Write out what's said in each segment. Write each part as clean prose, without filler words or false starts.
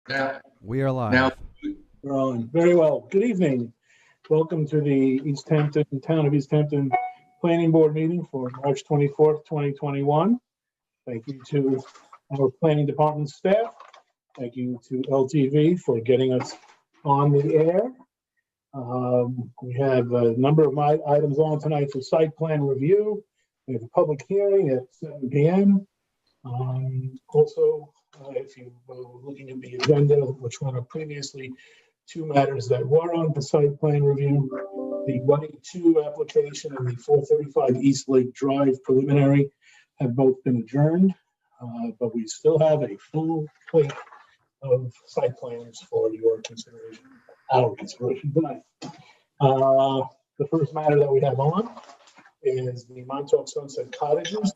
Yeah. We are live. Now, We're on. Very well. Good evening. Welcome to the Town of East Hampton Planning Board meeting for March 24th, 2021. Thank you to our planning department staff. Thank you to LTV for getting us on the air. We have a number of items on tonight for site plan review. We have a public hearing at 7 p.m. Also, if you were looking at the agenda, which were previously two matters that were on the site plan review, the 182 application and the 435 East Lake Drive preliminary have both been adjourned, but we still have a full plate of site plans for your consideration, our consideration tonight. The first matter that we have on is the Montauk Sunset Cottages.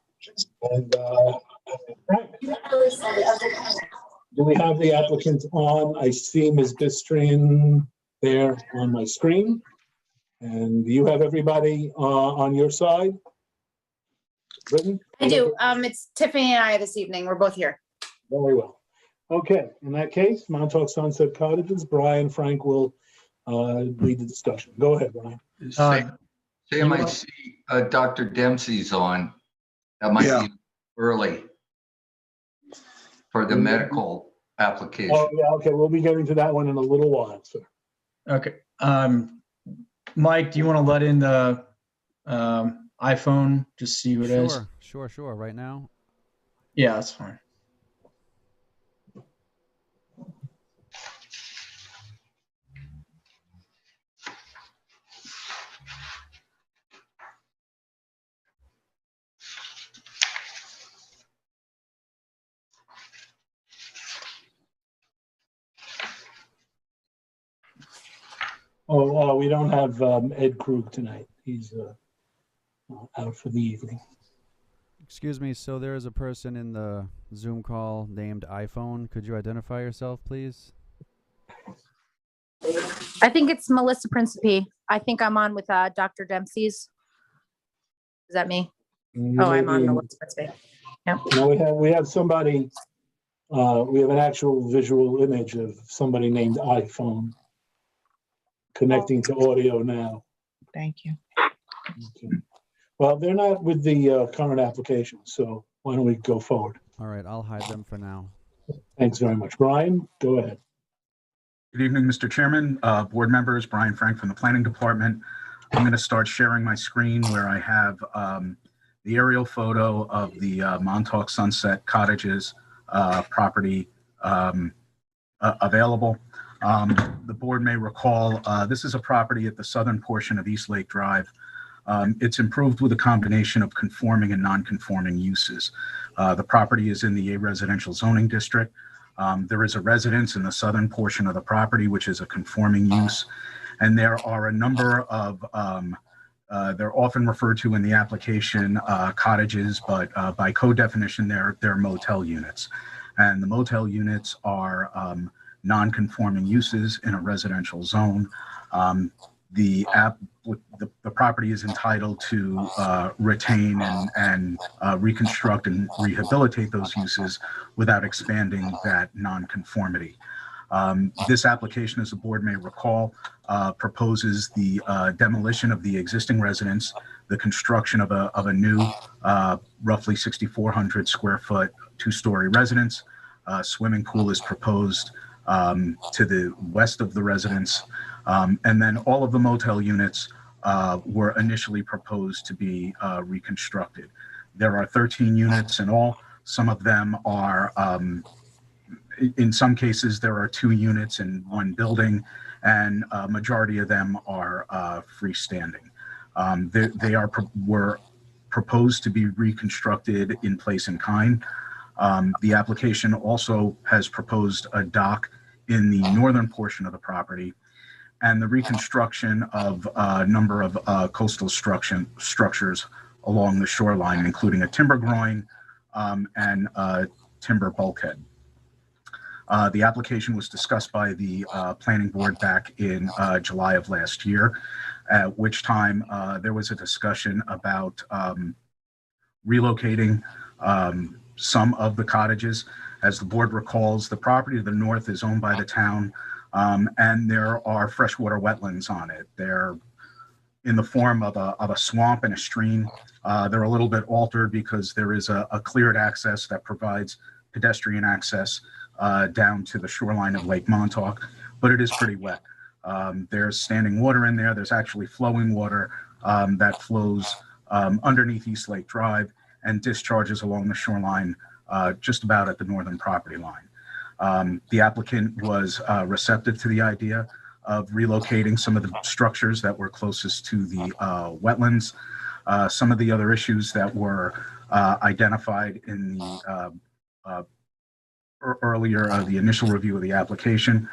And Frank, do we have the applicant on? I see Ms. Bistrian there on my screen. And do you have everybody on your side? Brittany? I do. It's Tiffany and I this evening. We're both here. Very well. Okay, in that case, Montauk Sunset Cottages, Brian Frank will lead the discussion. Go ahead, Brian. Sam, I see Dr. Dempsey's on. That might be early for the medical application. Oh, yeah, okay, we'll be getting to that one in a little while, sir. Okay. Mike, do you want to let in the iPhone, just see who it is? Sure. Right now? Yeah, that's fine. Oh, we don't have Ed Krug tonight. He's out for the evening. Excuse me, so there is a person in the Zoom call named iPhone. Could you identify yourself, please? I think it's Melissa Principe. I think I'm on with Dr. Dempsey's. Is that me? Oh, I'm on Melissa Principe. Yep. No, we have somebody. We have an actual visual image of somebody named iPhone connecting to audio now. Thank you. Okay. Well, they're not with the current application, so why don't we go forward? All right, I'll hide them for now. Thanks very much. Brian, go ahead. Good evening, Mr. Chairman, board members, Brian Frank from the Planning Department. I'm going to start sharing my screen where I have the aerial photo of the Montauk Sunset Cottages property available. The board may recall this is a property at the southern portion of East Lake Drive. It's improved with a combination of conforming and non-conforming uses. The property is in the A residential zoning district. There is a residence in the southern portion of the property, which is a conforming use. And there are a number of, they're often referred to in the application cottages, but by code definition, they're motel units. And the motel units are non-conforming uses in a residential zone. The property is entitled to retain and reconstruct and rehabilitate those uses without expanding that non-conformity. This application, as the board may recall, proposes the demolition of the existing residence, the construction of a new roughly 6,400 square foot two-story residence. Swimming pool is proposed to the west of the residence. And then all of the motel units were initially proposed to be reconstructed. There are 13 units in all. Some of them are, in some cases, there are 2 units in one building, and a majority of them are freestanding. They were proposed to be reconstructed in place and kind. The application also has proposed a dock in the northern portion of the property, and the reconstruction of a number of coastal structures along the shoreline, including a timber groin and a timber bulkhead. The application was discussed by the planning board back in July of last year, at which time there was a discussion about relocating some of the cottages. As the board recalls, the property to the north is owned by the town, and there are freshwater wetlands on it. They're in the form of a swamp and a stream. They're a little bit altered because there is a cleared access that provides pedestrian access down to the shoreline of Lake Montauk, but it is pretty wet. There's standing water in there. There's actually flowing water that flows underneath East Lake Drive and discharges along the shoreline just about at the northern property line. The applicant was receptive to the idea of relocating some of the structures that were closest to the wetlands. Some of the other issues that were identified in the the initial review of the application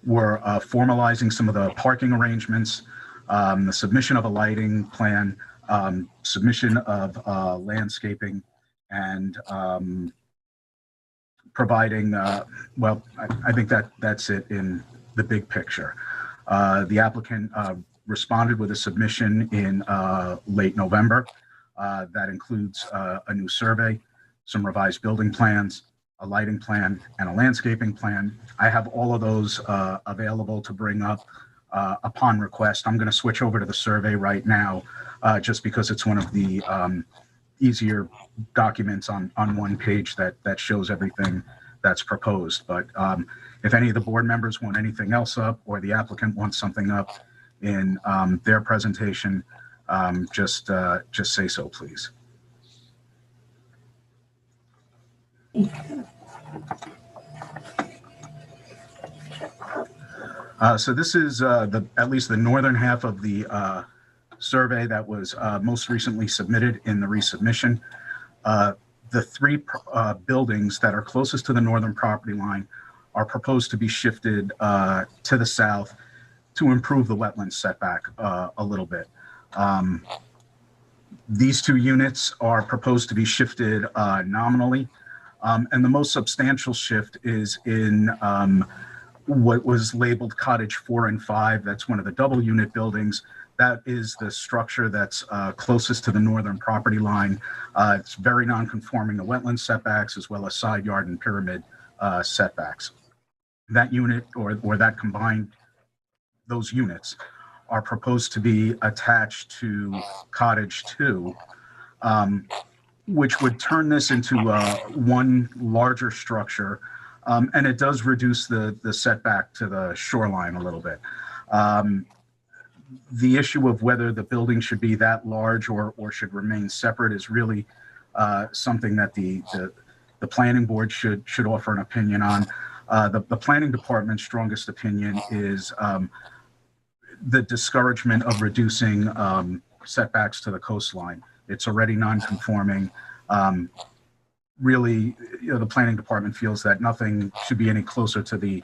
were formalizing some of the parking arrangements, the submission of a lighting plan, submission of landscaping, and providing, well, I think that's it in the big picture. The applicant responded with a submission in late November that includes a new survey, some revised building plans, a lighting plan, and a landscaping plan. I have all of those available to bring up upon request. I'm going to switch over to the survey right now just because it's one of the easier documents on one page that shows everything that's proposed. But if any of the board members want anything else up, or the applicant wants something up in their presentation, just say so, please. So this is at least the northern half of the survey that was most recently submitted in the resubmission. The three buildings that are closest to the northern property line are proposed to be shifted to the south to improve the wetland setback a little bit. These two units are proposed to be shifted nominally, and the most substantial shift is in what was labeled Cottage 4 and 5. That's one of the double unit buildings. That is the structure that's closest to the northern property line. It's very non-conforming to wetland setbacks as well as side yard and pyramid setbacks. That unit or that combined, those units are proposed to be attached to Cottage 2, which would turn this into one larger structure, and it does reduce the setback to the shoreline a little bit. The issue of whether the building should be that large or should remain separate is really something that the planning board should offer an opinion on. The planning department's strongest opinion is the discouragement of reducing setbacks to the coastline. It's already non-conforming. Really, the planning department feels that nothing should be any closer to the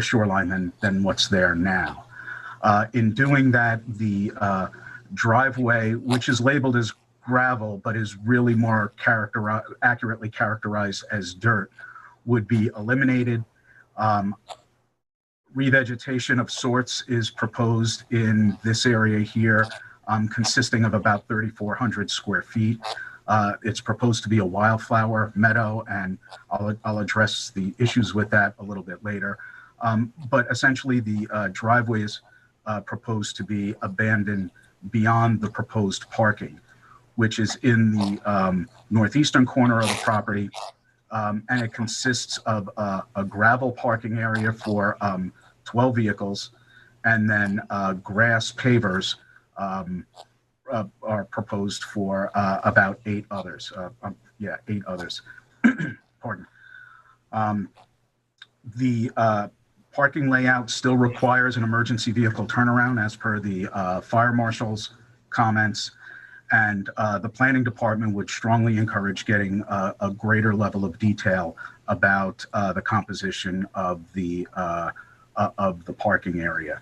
shoreline than what's there now. In doing that, the driveway, which is labeled as gravel but is really more accurately characterized as dirt, would be eliminated. Revegetation of sorts is proposed in this area here, consisting of about 3,400 square feet. It's proposed to be a wildflower meadow, and I'll address the issues with that a little bit later. But essentially, the driveway is proposed to be abandoned beyond the proposed parking, which is in the northeastern corner of the property, and it consists of a gravel parking area for 12 vehicles, and then grass pavers are proposed for about 8 others. 8 others. Pardon. The parking layout still requires an emergency vehicle turnaround as per the fire marshal's comments, and the planning department would strongly encourage getting a greater level of detail about the composition of the parking area.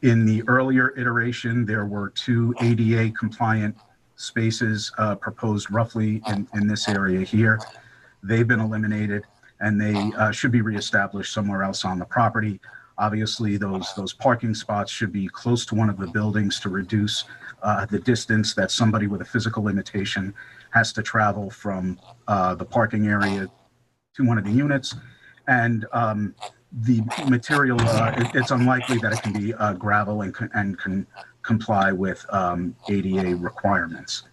In the earlier iteration, there were 2 ADA compliant spaces proposed roughly in this area here. They've been eliminated, and they should be reestablished somewhere else on the property. Obviously, those parking spots should be close to one of the buildings to reduce the distance that somebody with a physical limitation has to travel from the parking area to one of the units. And the material, it's unlikely that it can be gravel and can comply with ADA requirements.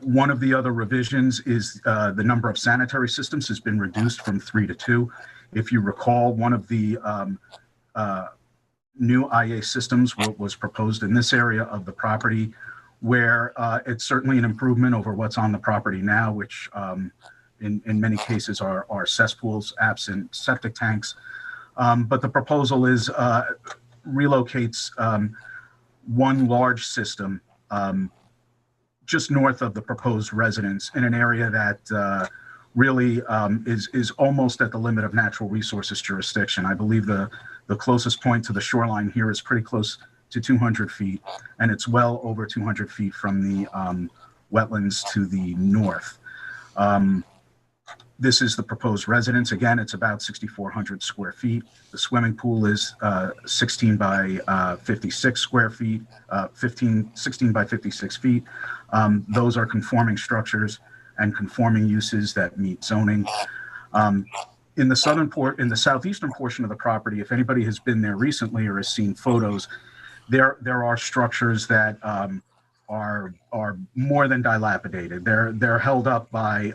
One of the other revisions is the number of sanitary systems has been reduced from 3 to 2. If you recall, one of the new IA systems was proposed in this area of the property, where it's certainly an improvement over what's on the property now, which in many cases are cesspools absent septic tanks. But the proposal is relocates one large system just north of the proposed residence in an area that really is almost at the limit of natural resources jurisdiction. I believe the closest point to the shoreline here is pretty close to 200 feet, and it's well over 200 feet from the wetlands to the north. This is the proposed residence. Again, it's about 6,400 square feet. The swimming pool is 16 by 56 square feet, 16 by 56 feet. Those are conforming structures and conforming uses that meet zoning. In the southeastern portion of the property, if anybody has been there recently or has seen photos, there are structures that are more than dilapidated. They're held up by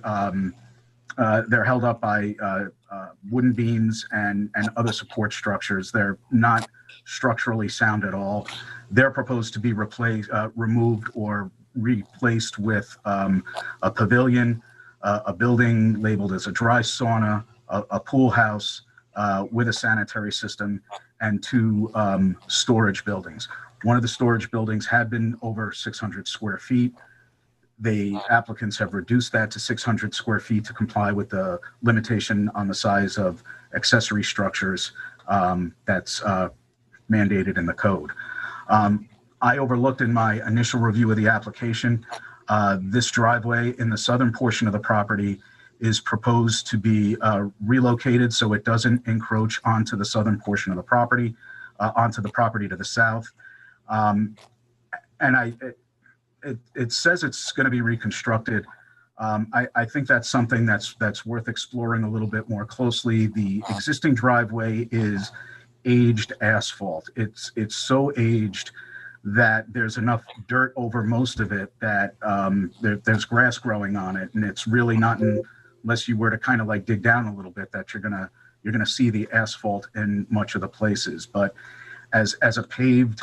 wooden beams and other support structures. They're not structurally sound at all. They're proposed to be removed or replaced with a pavilion, a building labeled as a dry sauna, a pool house with a sanitary system, and 2 storage buildings. One of the storage buildings had been over 600 square feet. The applicants have reduced that to 600 square feet to comply with the limitation on the size of accessory structures that's mandated in the code. I overlooked in my initial review of the application, this driveway in the southern portion of the property is proposed to be relocated so it doesn't encroach onto the southern portion of the property, onto the property to the south. It says it's going to be reconstructed. I think that's something that's worth exploring a little bit more closely. The existing driveway is aged asphalt. It's so aged that there's enough dirt over most of it that there's grass growing on it, and it's really not unless you were to kind of like dig down a little bit that you're gonna see the asphalt in much of the places. But as a paved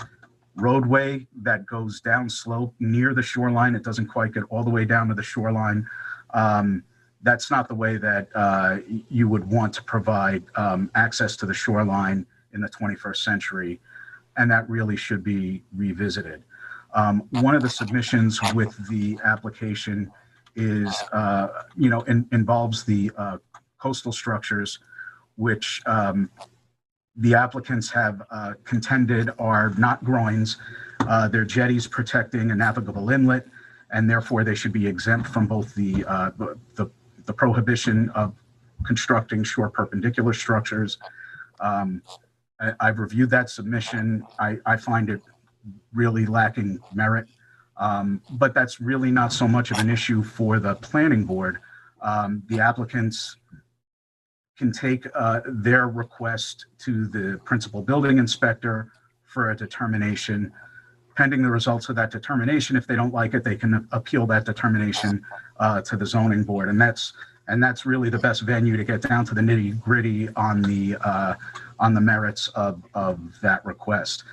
roadway that goes down slope near the shoreline, it doesn't quite get all the way down to the shoreline. That's not the way that you would want to provide access to the shoreline in the 21st century, and that really should be revisited. One of the submissions with the application is, involves the coastal structures, which the applicants have contended are not groins. They're jetties protecting a navigable inlet, and therefore they should be exempt from both the prohibition of constructing shore perpendicular structures. I've reviewed that submission. I find it really lacking merit, but that's really not so much of an issue for the planning board. The applicants can take their request to the principal building inspector for a determination. Pending the results of that determination, if they don't like it, they can appeal that determination to the zoning board, and that's really the best venue to get down to the nitty-gritty on the merits of that request.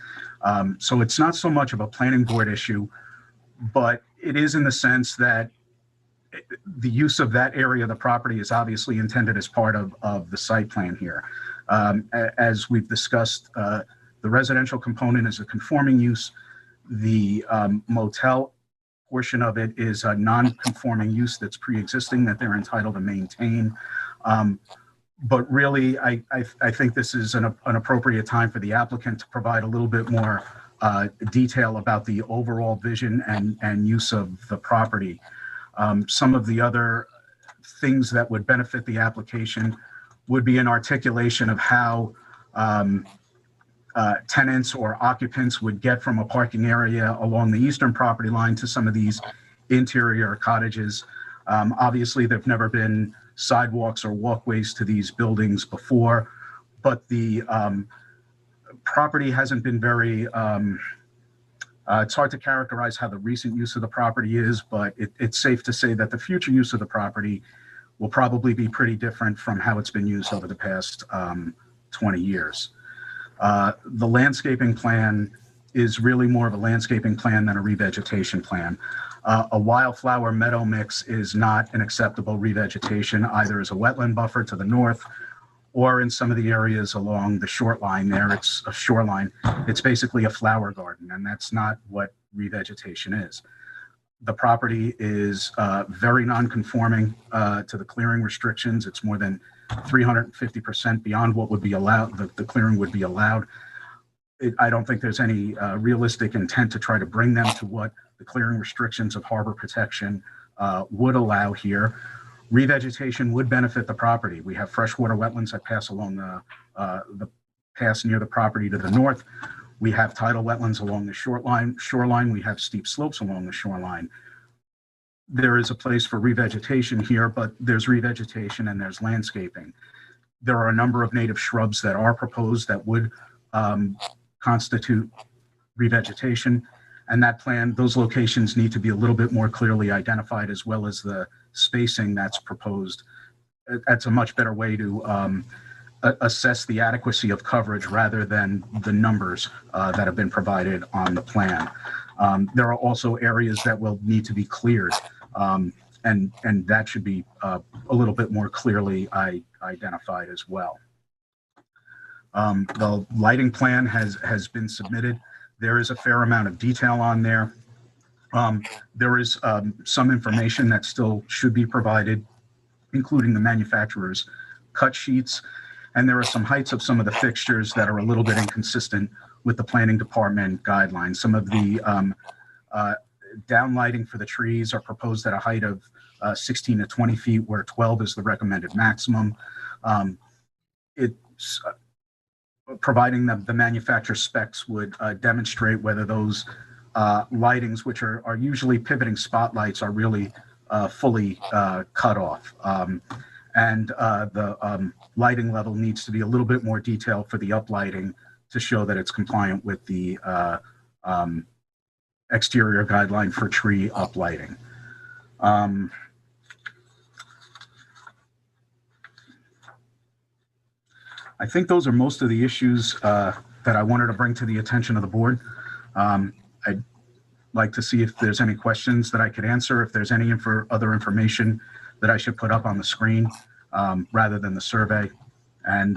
So it's not so much of a planning board issue, but it is in the sense that the use of that area of the property is obviously intended as part of the site plan here. As we've discussed, the residential component is a conforming use. The motel portion of it is a non-conforming use that's pre-existing that they're entitled to maintain. But really, I think this is an appropriate time for the applicant to provide a little bit more detail about the overall vision and use of the property. Some of the other things that would benefit the application would be an articulation of how tenants or occupants would get from a parking area along the eastern property line to some of these interior cottages. Obviously, there've never been sidewalks or walkways to these buildings before, but the property hasn't been very, it's hard to characterize how the recent use of the property is, but it's safe to say that the future use of the property will probably be pretty different from how it's been used over the past 20 years. The landscaping plan is really more of a landscaping plan than a revegetation plan. A wildflower meadow mix is not an acceptable revegetation, either as a wetland buffer to the north or in some of the areas along the shoreline there. It's a shoreline. It's basically a flower garden, and that's not what revegetation is. The property is very non-conforming to the clearing restrictions. It's more than 350% beyond what would be allowed, the clearing would be allowed. I don't think there's any realistic intent to try to bring them to what the clearing restrictions of harbor protection would allow here. Revegetation would benefit the property. We have freshwater wetlands that pass along the pass near the property to the north. We have tidal wetlands along the shoreline. We have steep slopes along the shoreline. There is a place for revegetation here, but there's revegetation and there's landscaping. There are a number of native shrubs that are proposed that would constitute revegetation, and that plan, those locations need to be a little bit more clearly identified, as well as the spacing that's proposed. That's a much better way to assess the adequacy of coverage rather than the numbers that have been provided on the plan. There are also areas that will need to be cleared, and that should be a little bit more clearly identified as well. The lighting plan has been submitted. There is a fair amount of detail on there. There is some information that still should be provided, including the manufacturer's cut sheets. And there are some heights of some of the fixtures that are a little bit inconsistent with the planning department guidelines. Some of the downlighting for the trees are proposed at a height of 16 to 20 feet, where 12 is the recommended maximum. It's providing the manufacturer specs would demonstrate whether those lightings, which are usually pivoting spotlights, are really fully cut off. And the lighting level needs to be a little bit more detailed for the uplighting to show that it's compliant with the exterior guideline for tree uplighting. I think those are most of the issues that I wanted to bring to the attention of the board. I'd like to see if there's any questions that I could answer, if there's any other information that I should put up on the screen rather than the survey. And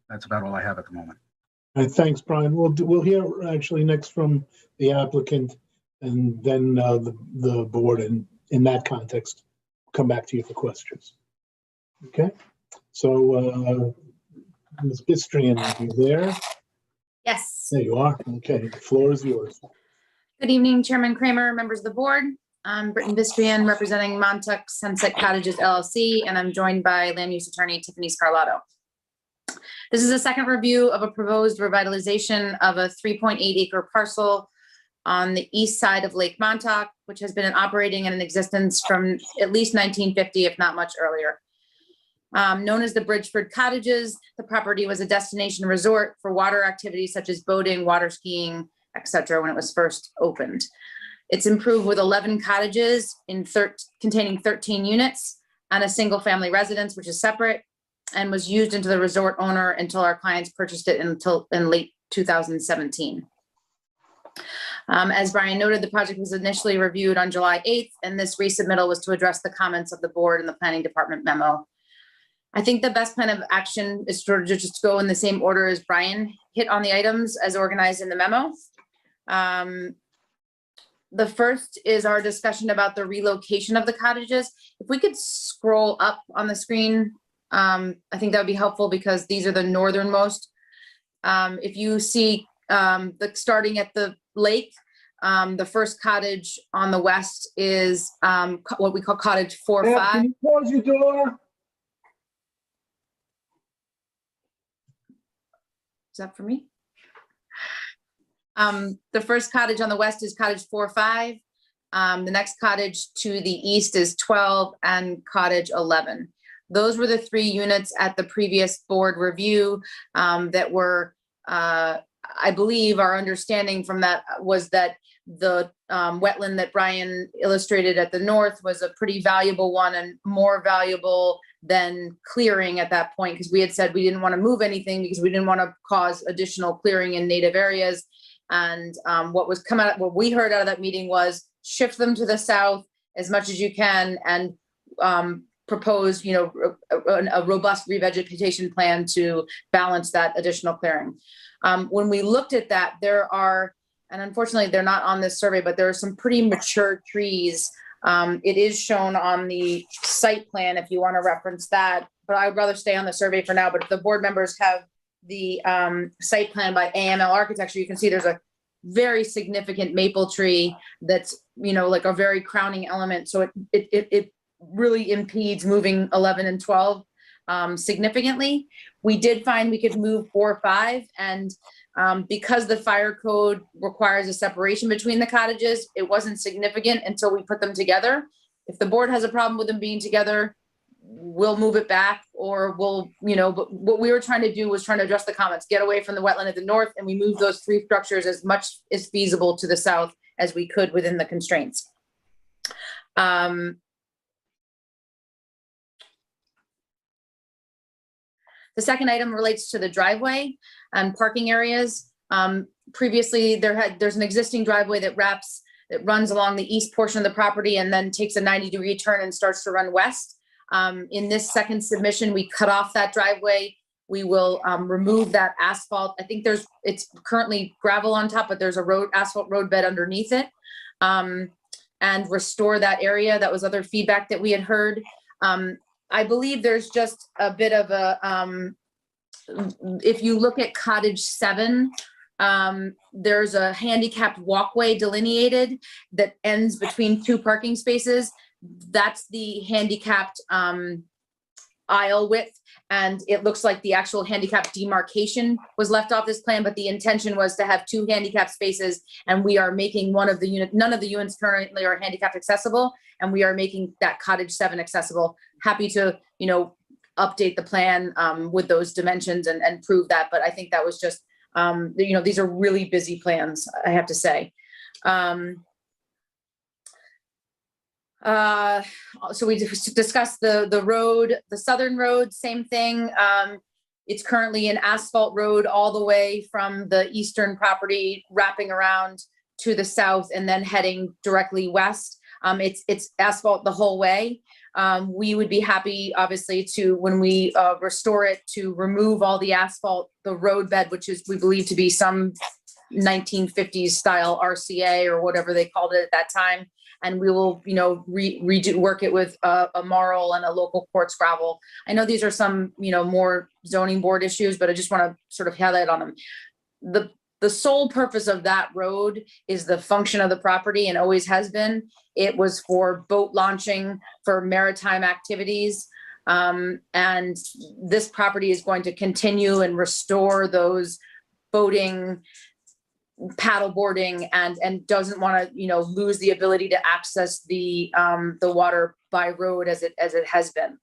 that's about all I have at the moment. All right, thanks, Brian. We'll hear actually next from the applicant, and then the board, and in that context, come back to you for questions. Okay, so Ms. Bistrian, are you there? Yes. There you are. Okay, the floor is yours. Good evening, Chairman Kramer, members of the board. I'm Britton Bistrian, representing Montauk Sunset Cottages LLC, and I'm joined by land use attorney Tiffany Scarlato. This is a second review of a proposed revitalization of a 3.8 acre parcel on the east side of Lake Montauk, which has been operating and in existence from at least 1950, if not much earlier. Known as the Bridgeford Cottages, the property was a destination resort for water activities such as boating, water skiing, etc. when it was first opened. It's improved with 11 cottages containing 13 units and a single family residence, which is separate, and was used into the resort owner until our clients purchased it in late 2017. As Brian noted, the project was initially reviewed on July 8th, and this resubmittal was to address the comments of the board and the planning department memo. I think the best plan of action is to just go in the same order as Brian hit on the items as organized in the memo. The first is our discussion about the relocation of the cottages. If we could scroll up on the screen, I think that would be helpful because these are the northernmost. If you see starting at the lake, the first cottage on the west is what we call cottage 4-5. Can you close your door? Is that for me? The first cottage on the west is cottage 4-5. The next cottage to the east is 12 and cottage 11. Those were the 3 units at the previous board review that were, I believe our understanding from that was that the wetland that Brian illustrated at the north was a pretty valuable one and more valuable than clearing at that point, because we had said we didn't want to move anything because we didn't want to cause additional clearing in native areas. And what we heard out of that meeting was shift them to the south as much as you can and propose, you know, a robust revegetation plan to balance that additional clearing. When we looked at that, there are, and unfortunately they're not on this survey, but there are some pretty mature trees. It is shown on the site plan if you want to reference that, but I'd rather stay on the survey for now. But if the board members have the site plan by AML Architecture, you can see there's a very significant maple tree that's, you know, like a very crowning element. So it really impedes moving 11 and 12 significantly. We did find we could move 4 or 5, and because the fire code requires a separation between the cottages, it wasn't significant until we put them together. If the board has a problem with them being together, we'll move it back, or we'll, you know, but what we were trying to do was trying to address the comments, get away from the wetland at the north, and we moved those 3 structures as much as feasible to the south as we could within the constraints. The second item relates to the driveway and parking areas. Previously, there's an existing driveway that runs along the east portion of the property and then takes a 90-degree turn and starts to run west. In this second submission, we cut off that driveway. We will remove that asphalt. I think it's currently gravel on top, but there's a asphalt road bed underneath it, and restore that area. That was other feedback that we had heard. I believe there's just a bit of a, if you look at cottage 7, there's a handicapped walkway delineated that ends between 2 parking spaces. That's the handicapped aisle width. And it looks like the actual handicap demarcation was left off this plan, but the intention was to have 2 handicap spaces, and we are making none of the units currently are handicap accessible, and we are making that cottage 7 accessible. Happy to, you know, update the plan with those dimensions and prove that, but I think that was just, you know, these are really busy plans, I have to say. So we discussed the road, the southern road, same thing. It's currently an asphalt road all the way from the eastern property, wrapping around to the south and then heading directly west. It's asphalt the whole way. We would be happy, obviously, to, when we restore it, to remove all the asphalt, the road bed, which is, we believe to be some 1950s style RCA or whatever they called it at that time. And we will, you know, work it with a marl and a local quartz gravel. I know these are some, you know, more zoning board issues, but I just want to sort of highlight on them. The sole purpose of that road is the function of the property and always has been. It was for boat launching, for maritime activities. And this property is going to continue and restore those boating, paddle boarding, and doesn't want to, you know, lose the ability to access the water by road as it has been.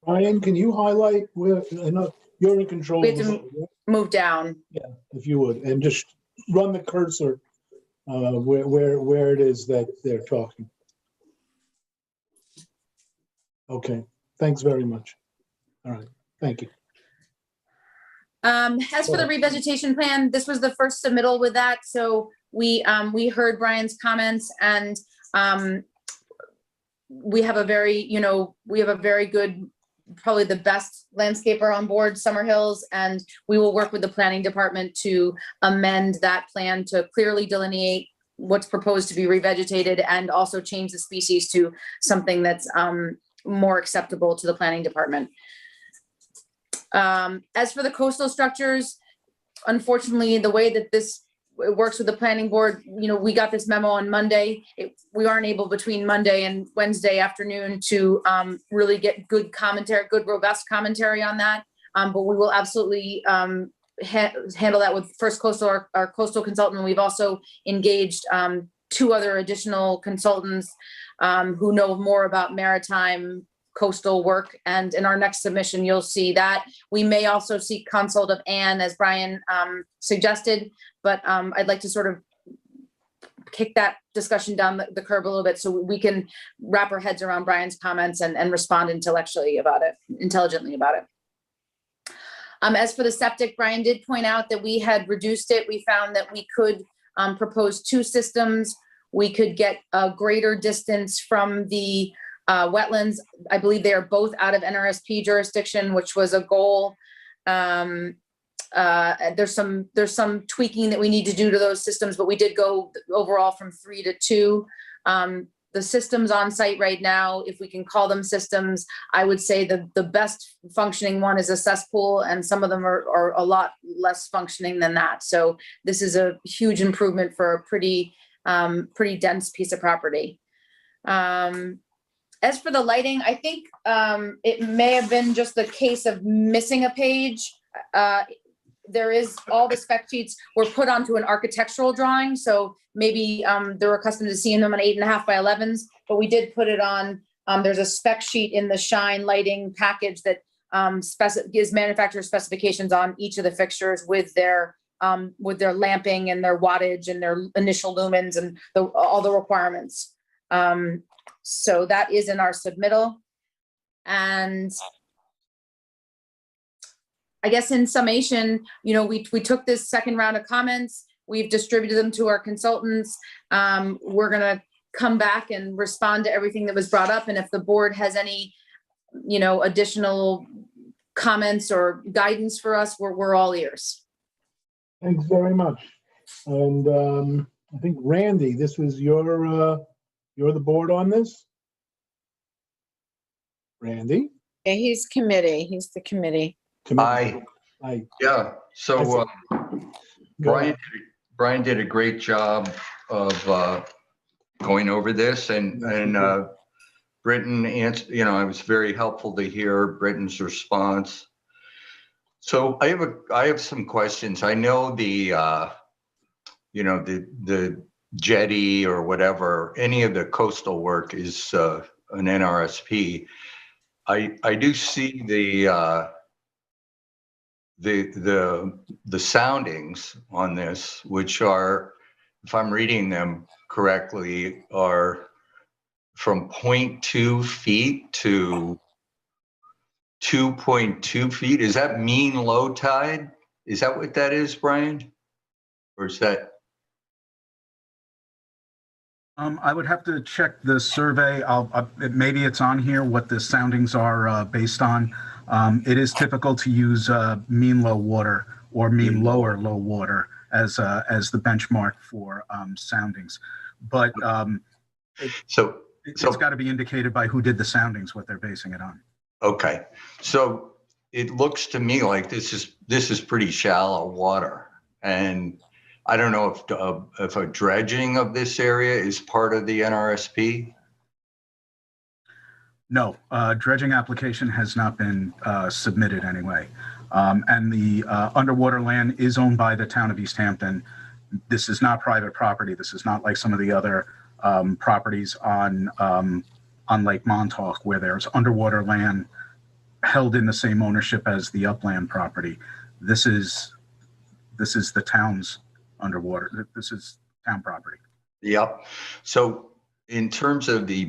Ryan, can you highlight where, I know you're in control. We have to move down. Yeah, if you would, and just run the cursor where it is that they're talking. Okay, thanks very much. All right, thank you. As for the revegetation plan, this was the first submittal with that. So we heard Brian's comments, and we have a very good, probably the best landscaper on board, Summer Hills, and we will work with the planning department to amend that plan to clearly delineate what's proposed to be revegetated and also change the species to something that's more acceptable to the planning department. As for the coastal structures, unfortunately, the way that this works with the planning board, you know, we got this memo on Monday. We aren't able between Monday and Wednesday afternoon to really get good commentary, good robust commentary on that. But we will absolutely handle that with First Coastal, our coastal consultant. We've also engaged two other additional consultants who know more about maritime coastal work. And in our next submission, you'll see that. We may also seek consult of Anne, as Brian suggested, but I'd like to sort of kick that discussion down the curb a little bit so we can wrap our heads around Brian's comments and respond intelligently about it. As for the septic, Brian did point out that we had reduced it. We found that we could propose 2 systems. We could get a greater distance from the wetlands. I believe they are both out of NRSP jurisdiction, which was a goal. There's some tweaking that we need to do to those systems, but we did go overall from 3 to 2. The systems on site right now, if we can call them systems, I would say the best functioning one is a cesspool, and some of them are a lot less functioning than that. So this is a huge improvement for a pretty dense piece of property. As for the lighting, I think it may have been just the case of missing a page. There is, all the spec sheets were put onto an architectural drawing, so maybe they're accustomed to seeing them on 8.5 by 11s, but we did put it on. There's a spec sheet in the Shine lighting package that gives manufacturer specifications on each of the fixtures with their lamping and their wattage and their initial lumens and all the requirements. So that is in our submittal. And I guess in summation, we took this second round of comments, we've distributed them to our consultants. We're gonna come back and respond to everything that was brought up. And if the board has any, additional comments or guidance for us, we're all ears. Thanks very much. And I think Randy, this was you're the board on this? Randy? Yeah, he's committee. He's the committee. Aye. Yeah, so Brian did a great job of going over this, and Britton answered, it was very helpful to hear Britton's response. So I have some questions. I know the jetty or whatever, any of the coastal work is an NRSP. I do see the soundings on this, which are, if I'm reading them correctly, are from 0.2 feet to 2.2 feet. Is that mean low tide? Is that what that is, Brian? Or is that? I would have to check the survey. Maybe it's on here what the soundings are based on. It is typical to use mean low water or mean lower low water as the benchmark for soundings. But it's got to be indicated by who did the soundings, what they're basing it on. Okay. So it looks to me like this is pretty shallow water, and I don't know if a dredging of this area is part of the NRSP. No, dredging application has not been submitted anyway. And the underwater land is owned by the town of East Hampton. This is not private property. This is not like some of the other properties on Lake Montauk, where there's underwater land held in the same ownership as the upland property. This is the town's underwater. This is town property. Yep. So in terms of the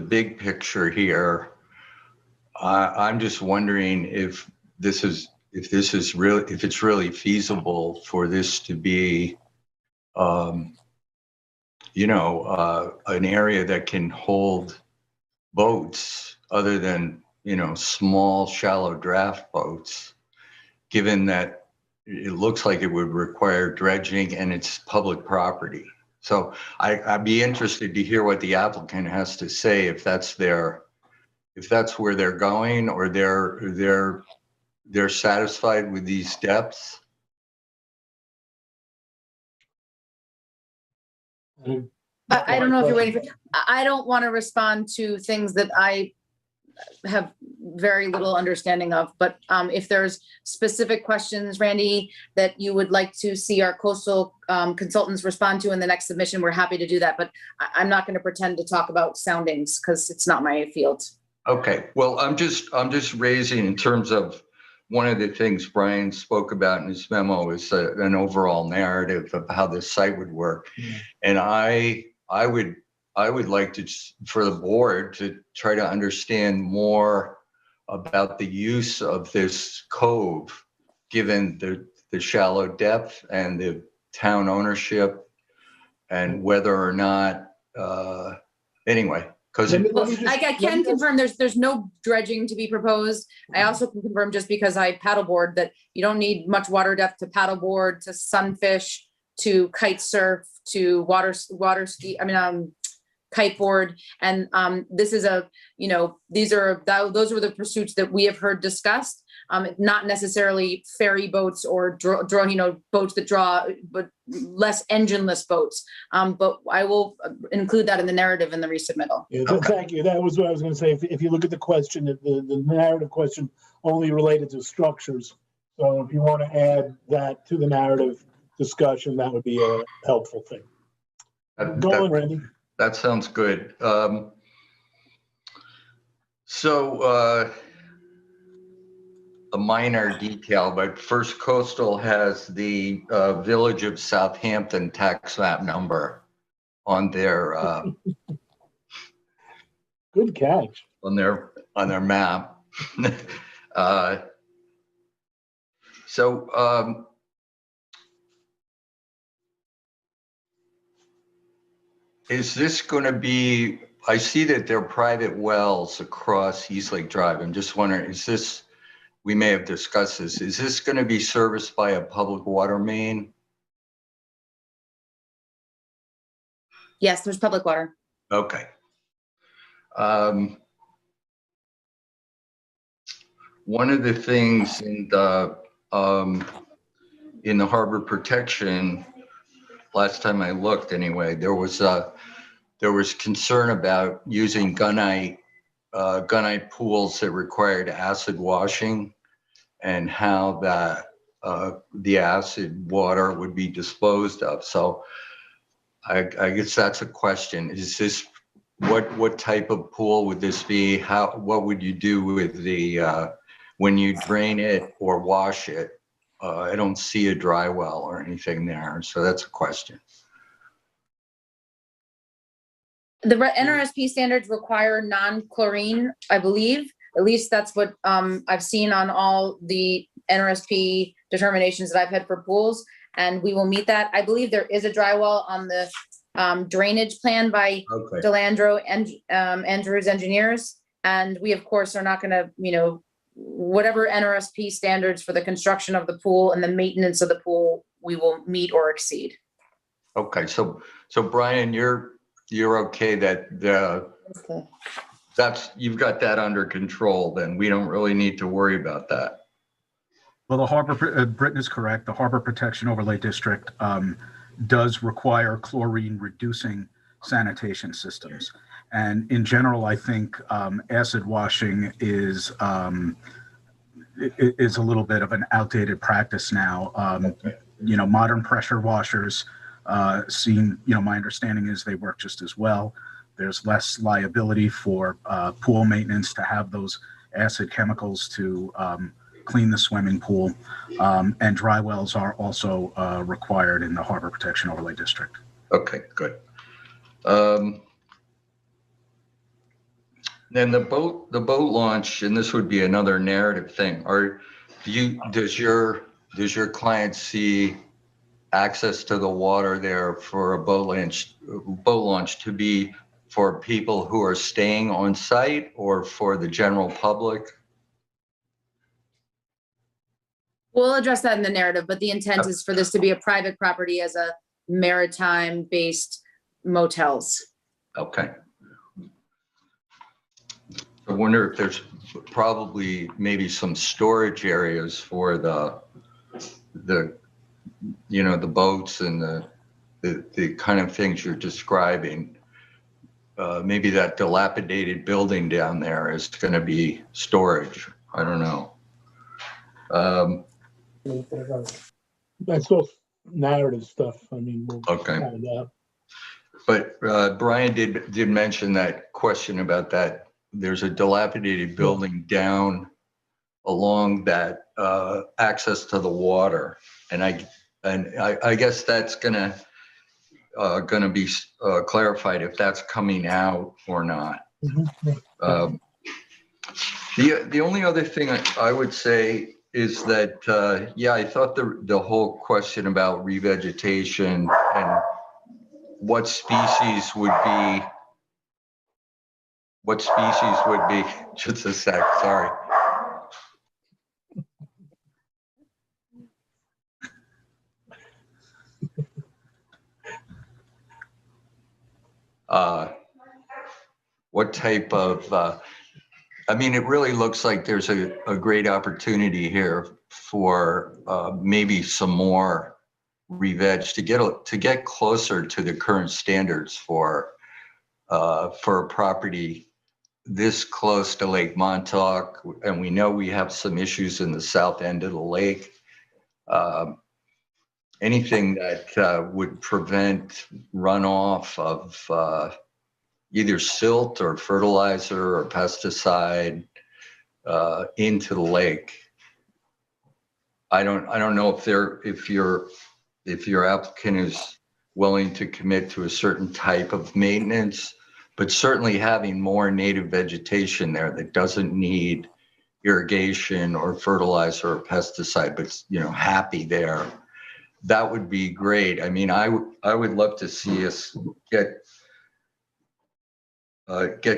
big picture here, I'm just wondering if it's really feasible for this to be an area that can hold boats other than small shallow draft boats, given that it looks like it would require dredging and it's public property. So I'd be interested to hear what the applicant has to say, if that's where they're going, or they're satisfied with these depths. I don't know if you're waiting for. I don't want to respond to things that have very little understanding of. But if there's specific questions, Randy, that you would like to see our coastal consultants respond to in the next submission, we're happy to do that. But I'm not going to pretend to talk about soundings because it's not my field. Okay, well, I'm just raising in terms of one of the things Brian spoke about in his memo is an overall narrative of how this site would work. And I would like to, for the board to try to understand more about the use of this cove, given the shallow depth and the town ownership, and whether or not, anyway. I can confirm there's no dredging to be proposed. I also can confirm, just because I paddleboard, that you don't need much water depth to paddleboard, to sunfish, to kite surf, to water ski. Kiteboard. And this is those were the pursuits that we have heard discussed. Not necessarily ferry boats or boats that draw, but less engineless boats. But I will include that in the narrative in the resubmittal. Yeah, thank you. That was what I was going to say. If you look at the question, the narrative question only related to structures. So if you want to add that to the narrative discussion, that would be a helpful thing. Go on, Randy. That sounds good. A minor detail, but First Coastal has the Village of Southampton tax map number on their good catch on their map. Is this going to be, I see that there are private wells across Eastlake Drive. I'm just wondering, we may have discussed this, is this going to be serviced by a public water main? Yes, there's public water. Okay. One of the things in the harbor protection, last time I looked anyway, there was concern about using gunite pools that required acid washing, and how the acid water would be disposed of. So I guess that's a question. Is this, what type of pool would this be? What would you do with the, when you drain it or wash it? I don't see a dry well or anything there. So that's a question. The NRSP standards require non-chlorine, I believe. At least that's what I've seen on all the NRSP determinations that I've had for pools, and we will meet that. I believe there is a dry well on the drainage plan by Delandro and Andrews Engineers, and we of course are not going to, whatever NRSP standards for the construction of the pool and the maintenance of the pool, we will meet or exceed. Okay, so Brian, you're okay that you've got that under control, then we don't really need to worry about that. Well, the harbor, Britton is correct. The Harbor Protection Overlay District does require chlorine reducing sanitation systems. And in general, I think acid washing is a little bit of an outdated practice now. Modern pressure washers seem, my understanding is they work just as well. There's less liability for pool maintenance to have those acid chemicals to clean the swimming pool. And dry wells are also required in the Harbor Protection Overlay District. Okay, good. Then the boat launch, and this would be another narrative thing. Does your client see access to the water there for a boat launch to be for people who are staying on site or for the general public? We'll address that in the narrative, but the intent is for this to be a private property as a maritime-based motels. Okay. I wonder if there's probably maybe some storage areas for the boats and the kind of things you're describing. maybe that dilapidated building down there is going to be storage. I don't know. That's all narrative stuff. I mean, we'll Okay. find out. But Brian did mention that question about that. There's a dilapidated building down along that access to the water, and I guess that's gonna be clarified if that's coming out or not. Mm-hmm. The only other thing I would say is that yeah, I thought the whole question about revegetation and what species would be just a sec, sorry. What type of I mean, it really looks like there's a great opportunity here for maybe some more re-veg to get closer to the current standards for a property this close to Lake Montauk. And we know we have some issues in the south end of the lake. Anything that would prevent runoff of either silt or fertilizer or pesticide into the lake. I don't know if your applicant is willing to commit to a certain type of maintenance, but certainly having more native vegetation there that doesn't need irrigation or fertilizer or pesticide, but happy there, that would be great. I mean, I would love to see us get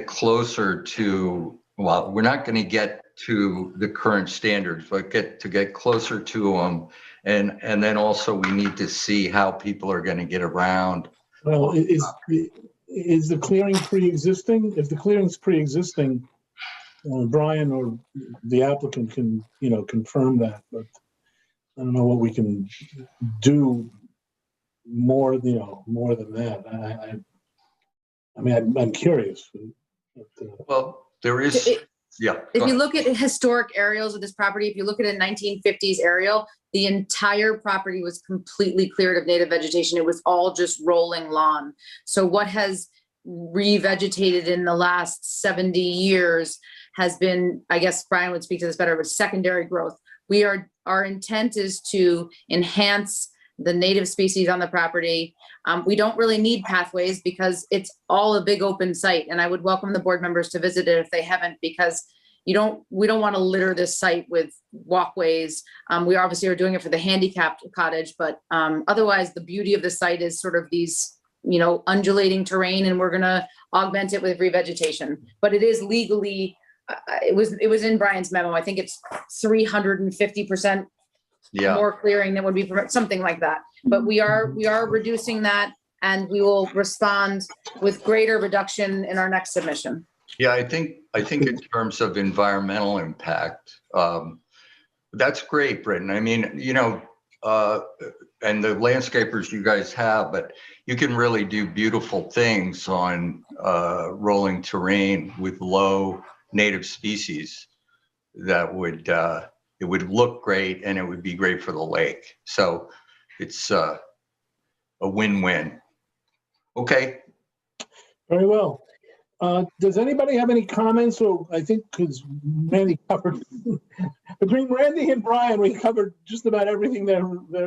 closer to, well, we're not going to get to the current standards, but get closer to them. And then also we need to see how people are going to get around. Well, is the clearing pre-existing? If the clearing's pre-existing, Brian or the applicant can, confirm that, but I don't know what we can do more than that. I mean, I'm curious. Well, there is, yeah. If you look at historic aerials of this property, if you look at a 1950s aerial, the entire property was completely cleared of native vegetation. It was all just rolling lawn. So what has revegetated in the last 70 years has been, I guess Brian would speak to this better, but secondary growth. Our intent is to enhance the native species on the property. We don't really need pathways because it's all a big open site, and I would welcome the board members to visit it if they haven't, because we don't want to litter this site with walkways. We obviously are doing it for the handicapped cottage, but otherwise the beauty of the site is sort of these, undulating terrain, and we're going to augment it with revegetation. But it is legally, it was in Brian's memo. I think it's 350% more clearing than would be something like that. But we are reducing that, and we will respond with greater reduction in our next submission. Yeah, I think in terms of environmental impact, that's great, Britton. I mean, and the landscapers you guys have, but you can really do beautiful things on rolling terrain with low native species that would it would look great, and it would be great for the lake. So it's a win-win. Okay. Very well. Does anybody have any comments? So I think because Randy covered, between Randy and Brian, we covered just about everything there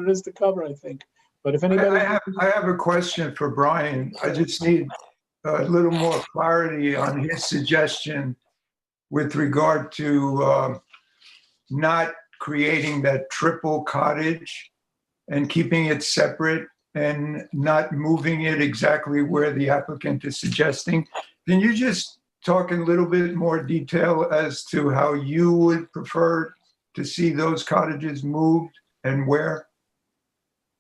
is to cover, I think. But if anybody... I have a question for Brian. I just need a little more clarity on his suggestion with regard to not creating that triple cottage and keeping it separate and not moving it exactly where the applicant is suggesting. Can you just talk in a little bit more detail as to how you would prefer to see those cottages moved and where?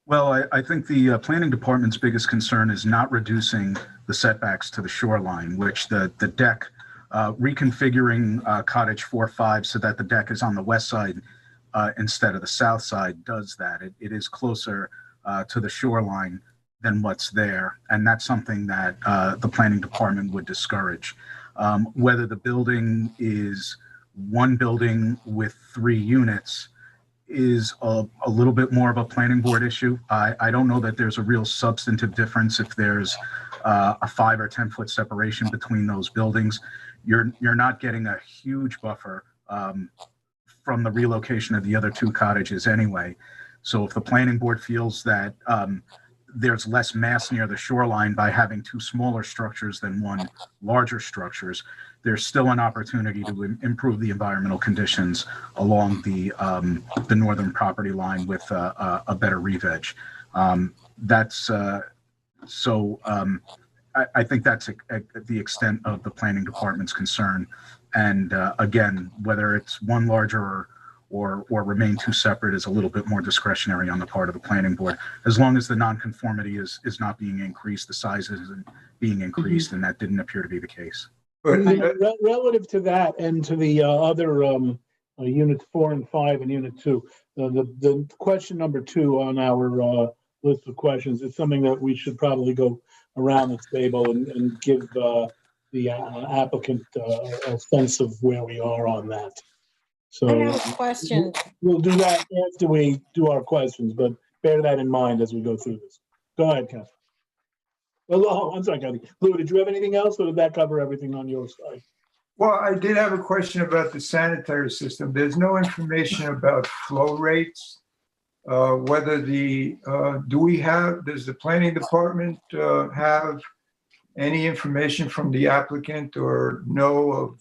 Well, I think the planning department's biggest concern is not reducing the setbacks to the shoreline, which the deck, reconfiguring cottage 4-5 so that the deck is on the west side instead of the south side does that. It is closer to the shoreline what's there. And that's something that the planning department would discourage. Whether the building is one building with 3 units is a little bit more of a planning board issue. I don't know that there's a real substantive difference if there's a 5 or 10 foot separation between those buildings. You're not getting a huge buffer from the relocation of the other 2 cottages anyway. So if the planning board feels that there's less mass near the shoreline by having 2 smaller structures than 1 larger structures, there's still an opportunity to improve the environmental conditions along the northern property line with a better re-veg. I think that's the extent of the planning department's concern. And again, whether it's one larger or remain 2 separate is a little bit more discretionary on the part of the planning board. As long as the nonconformity is not being increased, the size isn't being increased, and that didn't appear to be the case. But Relative to that and to the other units 4 and 5 and unit 2, the question number 2 on our list of questions is something that we should probably go around the table and give the applicant a sense of where we are on that. So I have a question. We'll do that after we do our questions, but bear that in mind as we go through this. Go ahead, Kathy. Well, I'm sorry, Kathy. Lou, did you have anything else, or did that cover everything on your side? Well, I did have a question about the sanitary system. There's no information about flow rates. Whether does the planning department have any information from the applicant or know of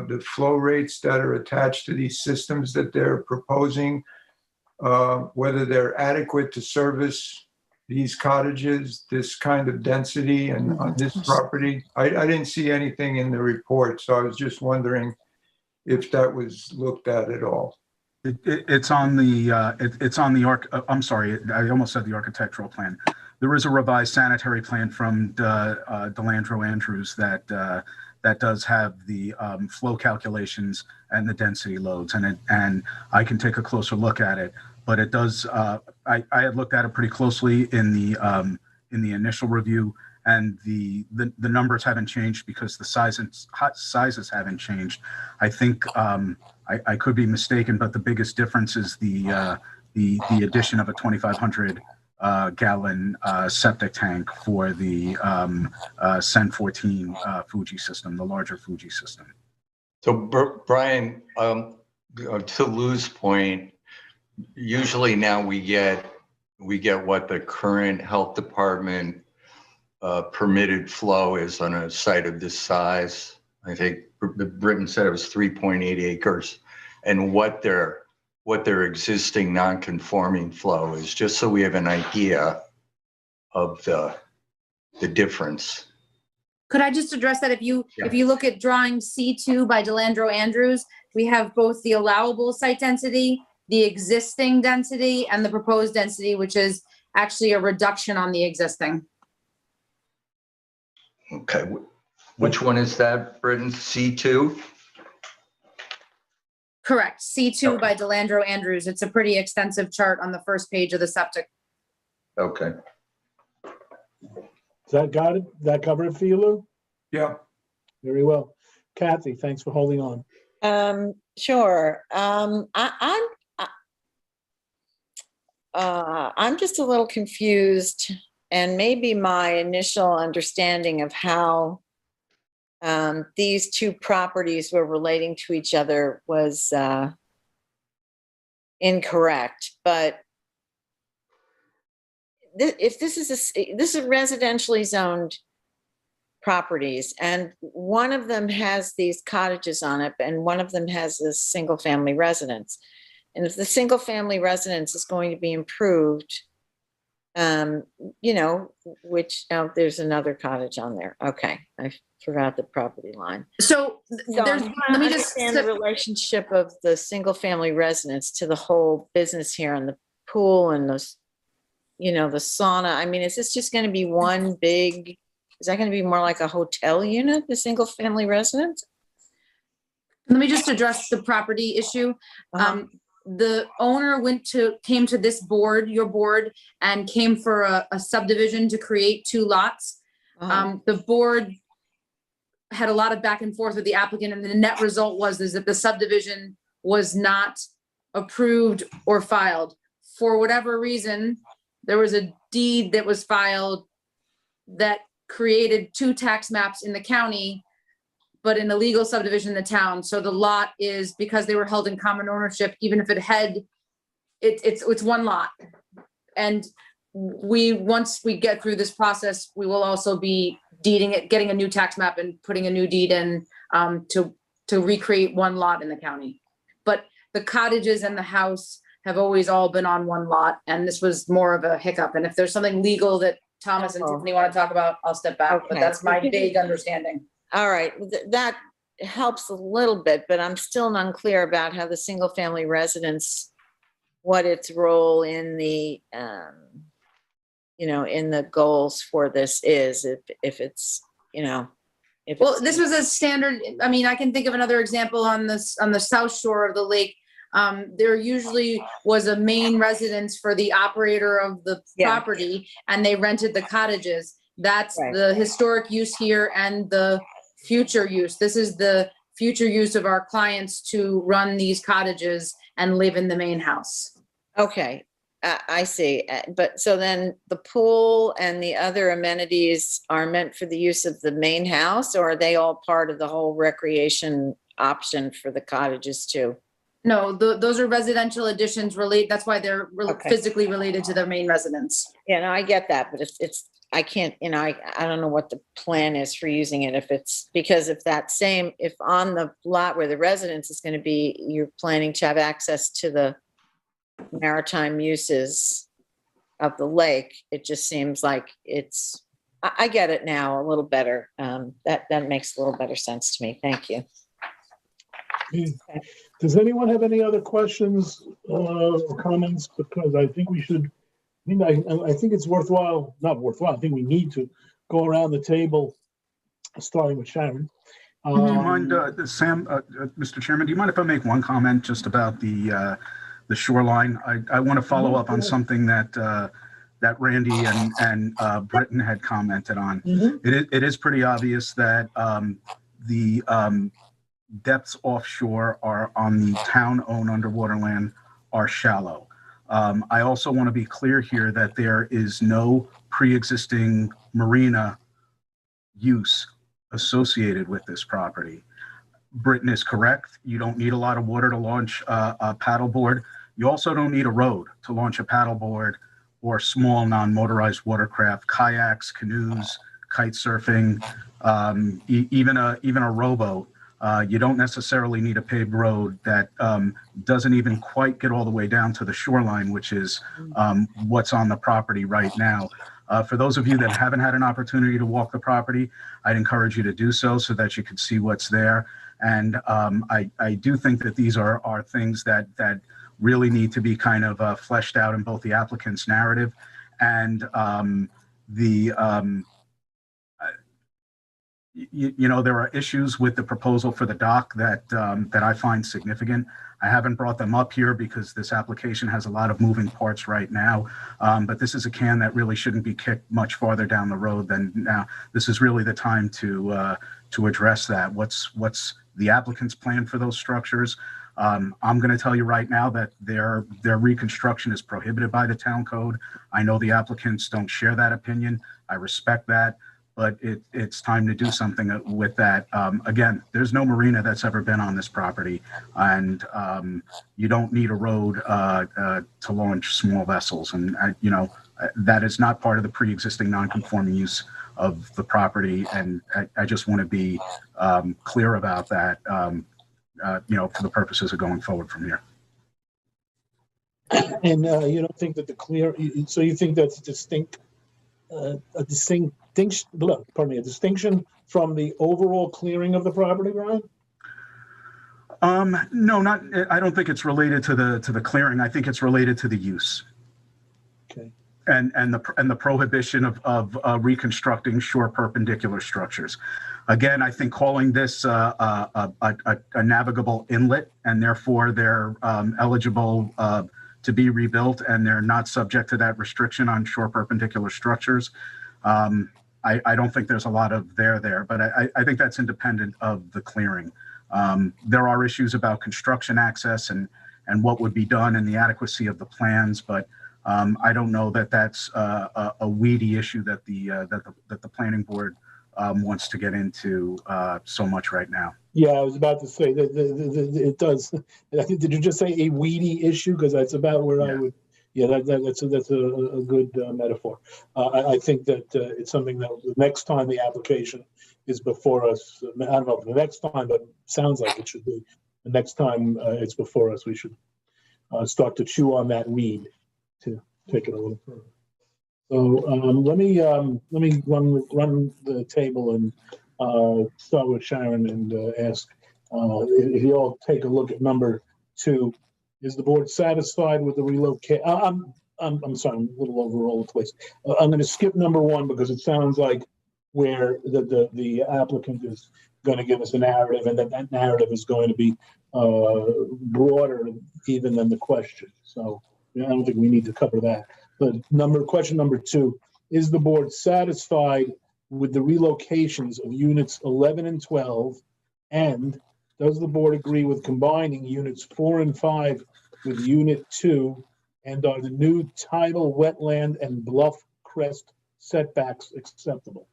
the flow rates that are attached to these systems that they're proposing, whether they're adequate to service these cottages, this kind of density and on this property? I didn't see anything in the report, so I was just wondering if that was looked at all. It's on the I'm sorry, I almost said the architectural plan. There is a revised sanitary plan from Delandro Andrews that does have the flow calculations and the density loads, and I can take a closer look at it. But it does. I had looked at it pretty closely in the initial review, and the numbers haven't changed because the sizes haven't changed. I think I could be mistaken, but the biggest difference is the addition of a 2,500 gallon septic tank for the Sen 14 Fuji system, the larger Fuji system. So Brian, to Lou's point, usually now we get what the current health department permitted flow is on a site of this size. I think Britain said it was 3.8 acres, and what their existing non-conforming flow is, just so we have an idea of the difference. Could I just address that? If you look at drawing C2 by Delandro Andrews, we have both the allowable site density, the existing density, and the proposed density, which is actually a reduction on the existing. Okay, which one is that, Britain? C2? Correct, C2 by Delandro Andrews. It's a pretty extensive chart on the first page of the septic. Okay. Is that got it? That cover it for you, Lou? Yeah. Very well. Kathy, thanks for holding on. Sure. I'm just a little confused, and maybe my initial understanding of how these 2 properties were relating to each other was incorrect. But if this is residentially zoned properties, and one of them has these cottages on it, and one of them has a single family residence. And if the single family residence is going to be improved, there's another cottage on there. Okay, I forgot the property line. So there's, let me just understand the relationship of the single family residence to the whole business here, and the pool and the sauna. I mean, is this just going to be one big? Is that going to be more like a hotel unit, the single family residence? Let me just address the property issue. the owner came to this board, your board, and came for a subdivision to create 2 lots. The board had a lot of back and forth with the applicant, and the net result was that the subdivision was not approved or filed. For whatever reason, there was a deed that was filed that created 2 tax maps in the county, but in a legal subdivision in the town. So the lot is, because they were held in common ownership, even if it had, it's 1 lot. And once we get through this process, we will also be deeding it, getting a new tax map and putting a new deed in to recreate 1 lot in the county. But the cottages and the house have always all been on 1 lot, and this was more of a hiccup. And if there's something legal that Thomas and Tiffany want to talk about, I'll step back, but that's my vague understanding. All right, that helps a little bit, but I'm still unclear about how the single family residence, what its role in the, in the goals for this is, if it's, Well, this was a standard, I mean, I can think of another example on the south shore of the lake. There usually was a main residence for the operator of the property, and they rented the cottages. That's the historic use here and the future use. This is the future use of our clients to run these cottages and live in the main house. Okay, I see. But so then the pool and the other amenities are meant for the use of the main house, or are they all part of the whole recreation option for the cottages too? No, those are residential additions that's why they're physically related to their main residence. Yeah, no, I get that, but it's I can't, I don't know what the plan is for using it. If it's, because if on the lot where the residence is going to be, you're planning to have access to the maritime uses of the lake, it just seems like I get it now a little better. That makes a little better sense to me. Thank you. Does anyone have any other questions or comments? Because I think we should, I think it's not worthwhile. I think we need to go around the table, starting with Sharon. Do you mind, Sam, Mr. Chairman, do you mind if I make one comment just about the shoreline? I want to follow up on something that Randy and Britton had commented on. It is pretty obvious that the depths offshore are on the town-owned underwater land are shallow. I also want to be clear here that there is no pre-existing marina use associated with this property. Britton is correct. You don't need a lot of water to launch a paddleboard. You also don't need a road to launch a paddleboard or small non-motorized watercraft, kayaks, canoes, kite surfing, even a rowboat. You don't necessarily need a paved road that doesn't even quite get all the way down to the shoreline, which is what's on the property right now. For those of you that haven't had an opportunity to walk the property, I'd encourage you to do so that you can see what's there. And I do think that these are things that really need to be kind of fleshed out in both the applicant's narrative and there are issues with the proposal for the dock that I find significant. I haven't brought them up here because this application has a lot of moving parts right now, but this is a can that really shouldn't be kicked much farther down the road than now. This is really the time to address that. What's the applicant's plan for those structures? I'm going to tell you right now that their reconstruction is prohibited by the town code. I know the applicants don't share that opinion. I respect that. But it's time to do something with that. Again, there's no marina that's ever been on this property, and you don't need a road to launch small vessels. And that is not part of the pre-existing non-conforming use of the property. And I just want to be clear about that, for the purposes of going forward from here. And you don't think that so you think that's a distinction from the overall clearing of the property, Brian? No, I don't think it's related to the clearing. I think it's related to the use. Okay. And the prohibition of reconstructing shore perpendicular structures. Again, I think calling this a navigable inlet, and therefore they're eligible to be rebuilt, and they're not subject to that restriction on shore perpendicular structures. I don't think there's a lot of there, but I think that's independent of the clearing. There are issues about construction access and what would be done and the adequacy of the plans, but I don't know that that's a weedy issue that the planning board wants to get into so much right now. Yeah, I was about to say that it does. Did you just say a weedy issue? Because that's about where I would. Yeah, that's a good metaphor. I think that it's something that the next time the application is before us, I don't know if the next time, but it sounds like it should be. The next time it's before us, we should start to chew on that weed to take it a little further. So let me run the table and start with Sharon and ask if you all take a look at number 2. Is the board satisfied with the relocate? I'm sorry, I'm a little over all the place. I'm going to skip number 1 because it sounds like where the applicant is going to give us a narrative, and that narrative is going to be broader even than the question. So I don't think we need to cover that. But question number 2, is the board satisfied with the relocations of units 11 and 12? And does the board agree with combining units 4 and 5 with unit 2? And are the new tidal, wetland, and bluff crest setbacks acceptable?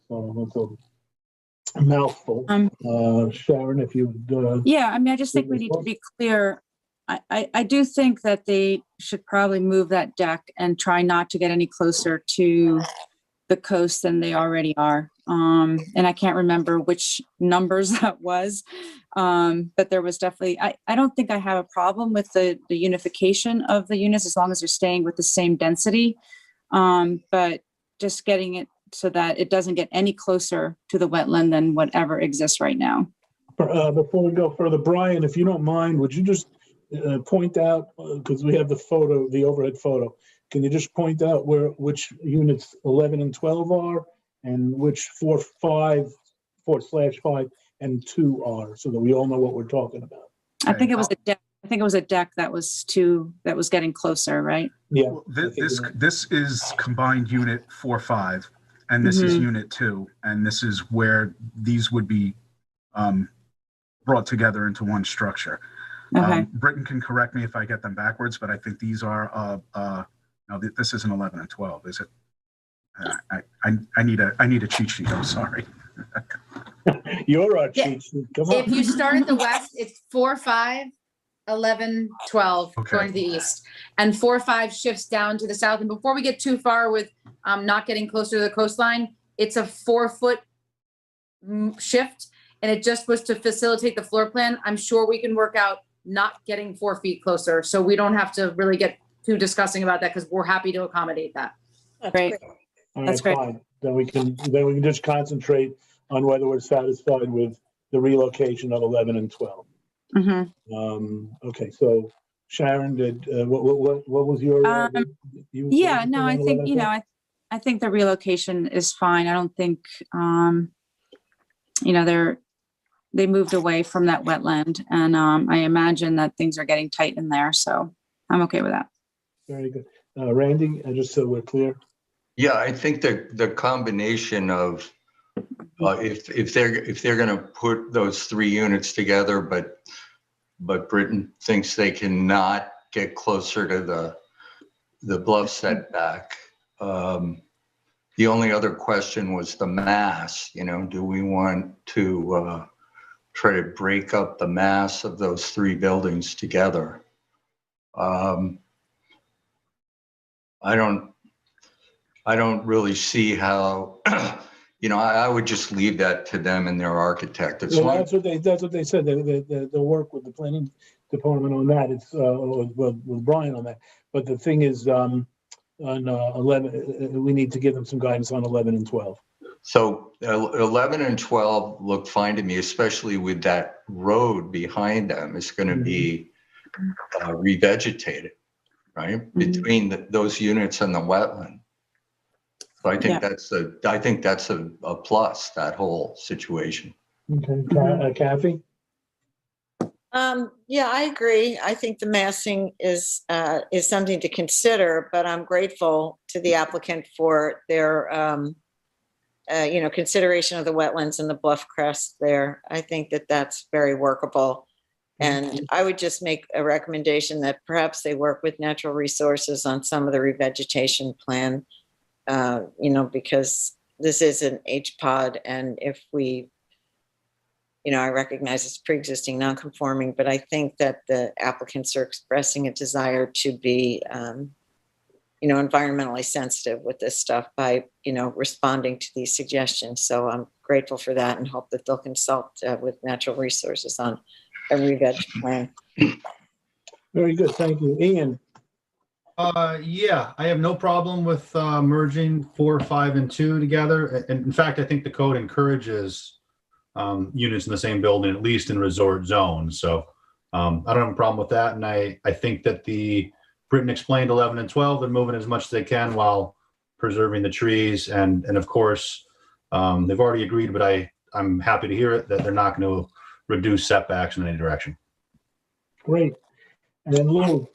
So that's a mouthful. Sharon, if you would. Yeah, I mean, I just think we need to be clear. I do think that they should probably move that deck and try not to get any closer to the coast than they already are. And I can't remember which numbers that was, but there was definitely, I don't think I have a problem with the unification of the units as long as they're staying with the same density. But just getting it so that it doesn't get any closer to the wetland than whatever exists right now. Before we go further, Brian, if you don't mind, would you just point out, because we have the photo, the overhead photo, can you just point out which units 11 and 12 are and which 4/5 and 2 are, so that we all know what we're talking about? I think it was a deck. I think it was a deck that was getting closer, right? Yeah. Well, this is combined unit 4/5, and this is unit 2, and this is where these would be brought together into one structure. Okay. Britton can correct me if I get them backwards, but I think these are no, this isn't 11 and 12, is it? I need a cheat sheet. I'm sorry. You're our cheat sheet. Come on. If you start at the west, it's 4, 5, 11, 12 Okay. going to the east, and 4, 5 shifts down to the south. And before we get too far with not getting closer to the coastline, it's a 4-foot shift, and it just was to facilitate the floor plan. I'm sure we can work out not getting 4 feet closer, so we don't have to really get too discussing about that because we're happy to accommodate that. Great. All That's right, great. fine. Then we can just concentrate on whether we're satisfied with the relocation of 11 and 12. Okay, so Sharon, what was your? Yeah, no, I think, I think the relocation is fine. I don't think, they moved away from that wetland, and I imagine that things are getting tight in there, so I'm okay with that. Very good. Randy, just so we're clear. Yeah, I think the combination of if they're going to put those 3 units together, but Britain thinks they cannot get closer to the bluff setback. The only other question was the mass. Do we want to try to break up the mass of those 3 buildings together? I don't really see how. I would just leave that to them and their architect. Well, that's what they said. They'll work with the planning department on that. It's with Brian on that. But the thing is, on 11, we need to give them some guidance on 11 and 12. So 11 and 12 look fine to me, especially with that road behind them. It's going to be revegetated, right? Between those units and the wetland. So I think Yeah. that's a plus, that whole situation. Okay, Kathy? Yeah, I agree. I think the massing is something to consider, but I'm grateful to the applicant for their, consideration of the wetlands and the bluff crest there. I think that that's very workable. And I would just make a recommendation that perhaps they work with natural resources on some of the revegetation plan, because this is an HPOD, and if we, I recognize it's pre-existing non-conforming, but I think that the applicants are expressing a desire to be, environmentally sensitive with this stuff by, responding to these suggestions. So I'm grateful for that and hope that they'll consult with natural resources on a re-veg plan. Very good, thank you. Ian? Yeah, I have no problem with merging 4, 5, and 2 together. And in fact, I think the code encourages units in the same building, at least in resort zones. So I don't have a problem with that. And I think that Britain explained 11 and 12, they're moving as much as they can while preserving the trees. And of course, they've already agreed, but I'm happy to hear it, that they're not going to reduce setbacks in any direction. Great. And then Lou?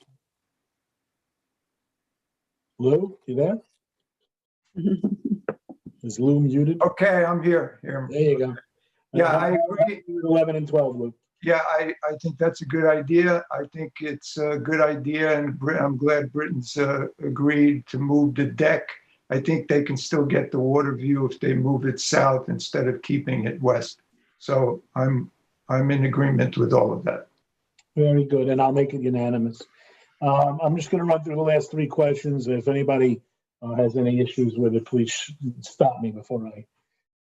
Lou, you there? Is Lou muted? Okay, I'm here. There you go. Yeah, I agree. 11 and 12, Lou. Yeah, I think that's a good idea. I think it's a good idea, and I'm glad Britain's agreed to move the deck. I think they can still get the water view if they move it south instead of keeping it west. So I'm in agreement with all of that. Very good, and I'll make it unanimous. I'm just going to run through the last 3 questions. If anybody has any issues with it, please stop me before I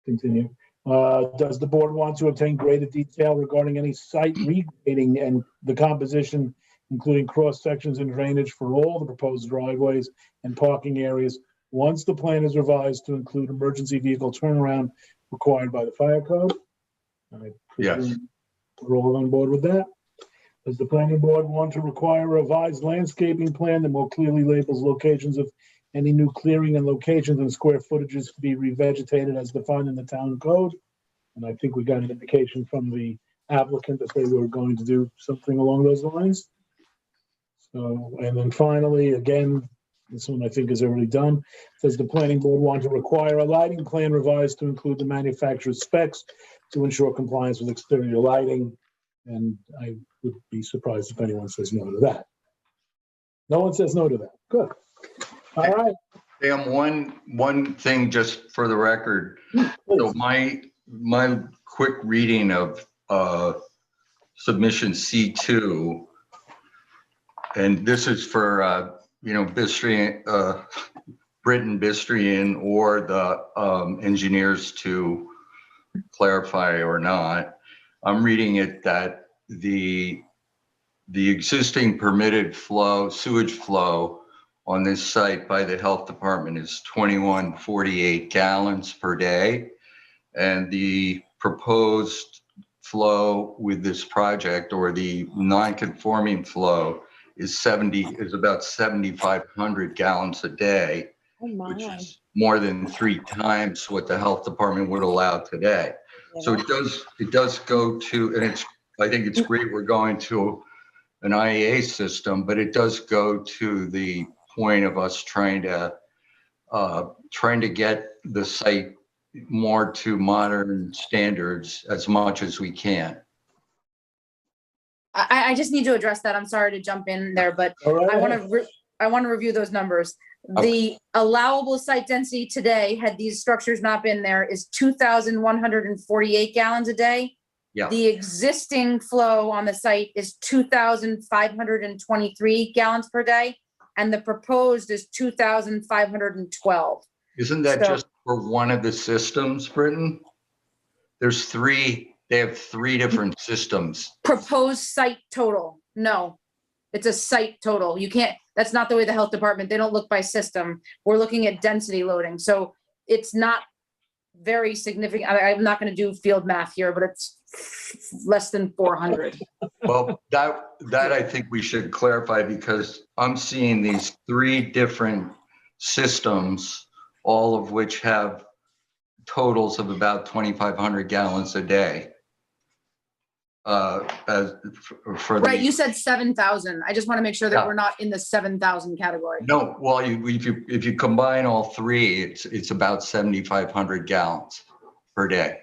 continue. Does the board want to obtain greater detail regarding any site regrading and the composition, including cross sections and drainage for all the proposed driveways and parking areas, once the plan is revised to include emergency vehicle turnaround required by the fire code? Yes. We're all on board with that. Does the planning board want to require a revised landscaping plan that more clearly labels locations of any new clearing and locations and square footages to be revegetated as defined in the town code? And I think we got an indication from the applicant that they were going to do something along those lines. So, and then finally, again, this one I think is already done. Does the planning board want to require a lighting plan revised to include the manufacturer's specs to ensure compliance with exterior lighting? And I would be surprised if anyone says no to that. No one says no to that. Good. All right. Sam, one thing just for the record. So my quick reading of submission C2, and this is for Bistrian, Britton Bistrian, or the engineers to clarify or not. I'm reading it that the existing permitted sewage flow on this site by the health department is 2148 gallons per day. And the proposed flow with this project, or the non-conforming flow, is about 7,500 gallons a day, which is more than 3 times what the health department would allow today. So it does go to, and I think it's great we're going to an IEA system, but it does go to the point of us trying to get the site more to modern standards as much as we can. I just need to address that. I'm sorry to jump in there, but I want to review those numbers. The allowable site density today, had these structures not been there, is 2,148 gallons a day. Yeah. The existing flow on the site is 2,523 gallons per day, and the proposed is 2,512. Isn't that just for one of the systems, Britton? There's 3. They have 3 different systems. Proposed site total. No, it's a site total. You can't, that's not the way the health department, they don't look by system. We're looking at density loading. So it's not very significant. I'm not going to do field math here, but it's less than 400. Well, that I think we should clarify, because I'm seeing these 3 different systems all of which have totals of about 2,500 gallons a day. For Right, the, you said 7,000. I just want to make sure that Yeah. we're not in the 7,000 category. no, well, if you combine all three, it's about 7,500 gallons per day.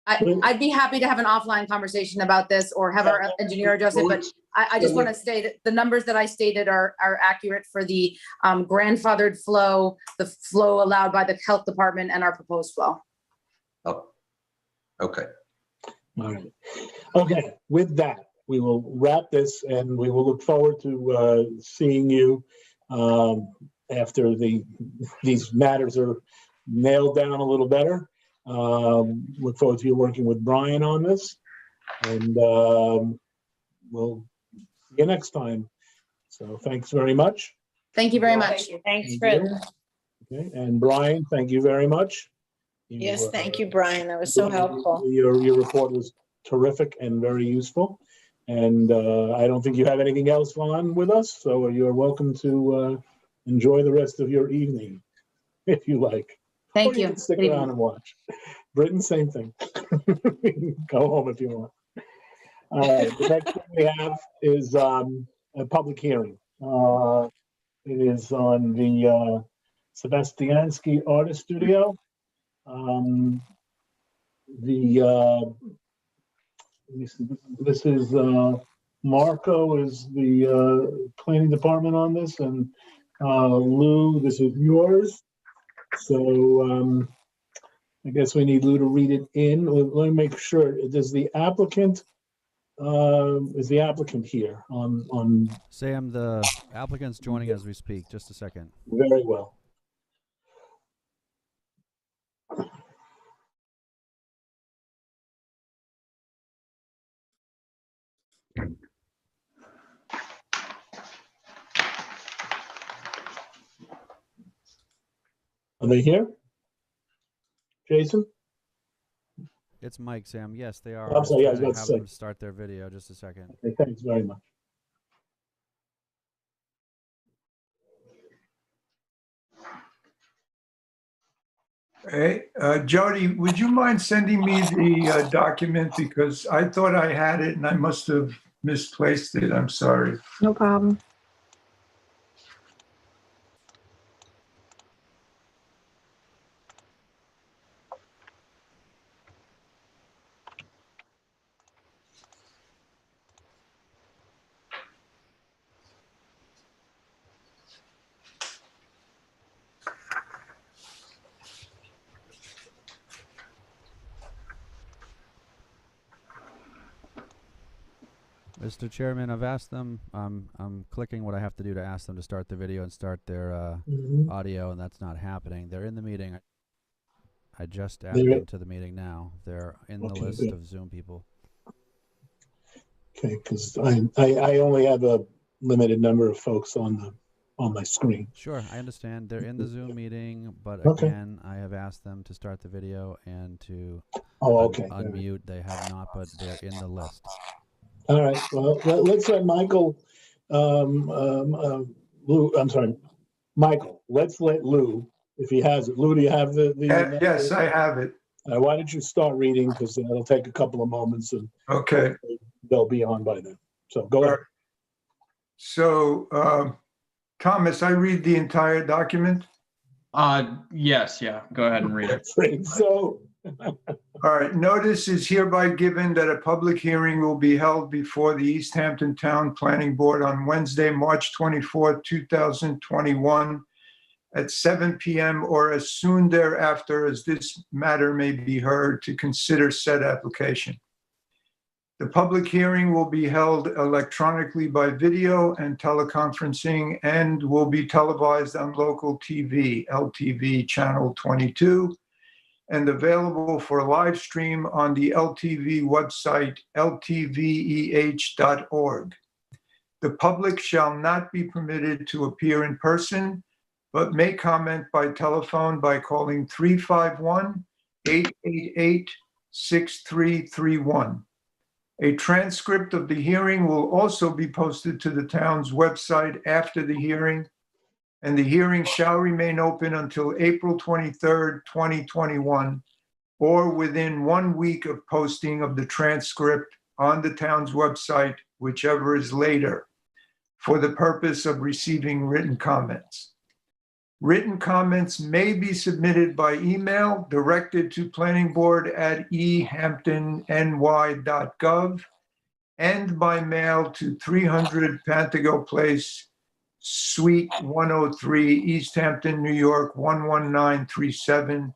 I'd be happy to have an offline conversation about this or have our engineer address it, but I just want to say that the numbers that I stated are accurate for the grandfathered flow, the flow allowed by the health department, and our proposed flow. Oh, okay. All right. Okay, with that, we will wrap this and we will look forward to seeing you after these matters are nailed down a little better. Look forward to you working with Brian on this, and we'll see you next time. So thanks very much. Thank you very much. Thanks, Britton. Okay, and Brian, thank you very much. Yes, thank you, Brian. That was so helpful. Your report was terrific and very useful. And I don't think you have anything else on with us, so you're welcome to enjoy the rest of your evening, if you like. Thank Or you. can stick Good around evening. and watch. Britton, same thing. Go home if you want. All right, the next thing we have is a public hearing. It is on the Sebastianski Artist Studio. This is Marco is the planning department on this, and Lou, this is yours. So I guess we need Lou to read it in. Let me make sure. Does the applicant is the applicant here on? Sam, the applicant's joining as we speak. Just a second. Very well. Are they here? Jason? It's Mike, Sam. Yes, they are. I'm sorry, yeah, I was about to have say. them start their video. Just a second. Okay, thanks very much. Hey, Jody, would you mind sending me the document, because I thought I had it and I must have misplaced it. I'm sorry. No problem. Mr. Chairman, I've asked them, I'm clicking what I have to do to ask them to start the video and start their audio, and that's not happening. They're in the meeting. I just added them to the meeting now. They're in the list of Zoom people. Okay, because I only have a limited number of folks on my screen. Sure, I understand. They're in the Zoom meeting, but Okay. again, I have asked them to start the video and to unmute. They have not, but they're in the list. All right. Well, let's let Michael, Lou. I'm sorry, Michael. Let's let Lou, if he has it. Lou, do you have the? Yes, I have it. Why don't you start reading, because it'll take a couple of moments, and Okay. they'll be on by then. So go ahead. So, Thomas, I read the entire document? Yes, yeah, go ahead and read it. So. All right, notice is hereby given that a public hearing will be held before the East Hampton Town Planning Board on Wednesday, March 24th, 2021 at 7 p.m. or as soon thereafter as this matter may be heard to consider said application. The public hearing will be held electronically by video and teleconferencing and will be televised on local TV, LTV channel 22, and available for live stream on the LTV website, ltveh.org. The public shall not be permitted to appear in person, but may comment by telephone by calling 351-888-6331. A transcript of the hearing will also be posted to the town's website after the hearing. and the hearing shall remain open until April 23rd, 2021, or within 1 week of posting of the transcript on the town's website, whichever is later, for the purpose of receiving written comments. Written comments may be submitted by email directed to planningboard@ehamptonny.gov and by mail to 300 Pantago Place, Suite 103, East Hampton, New York, 11937,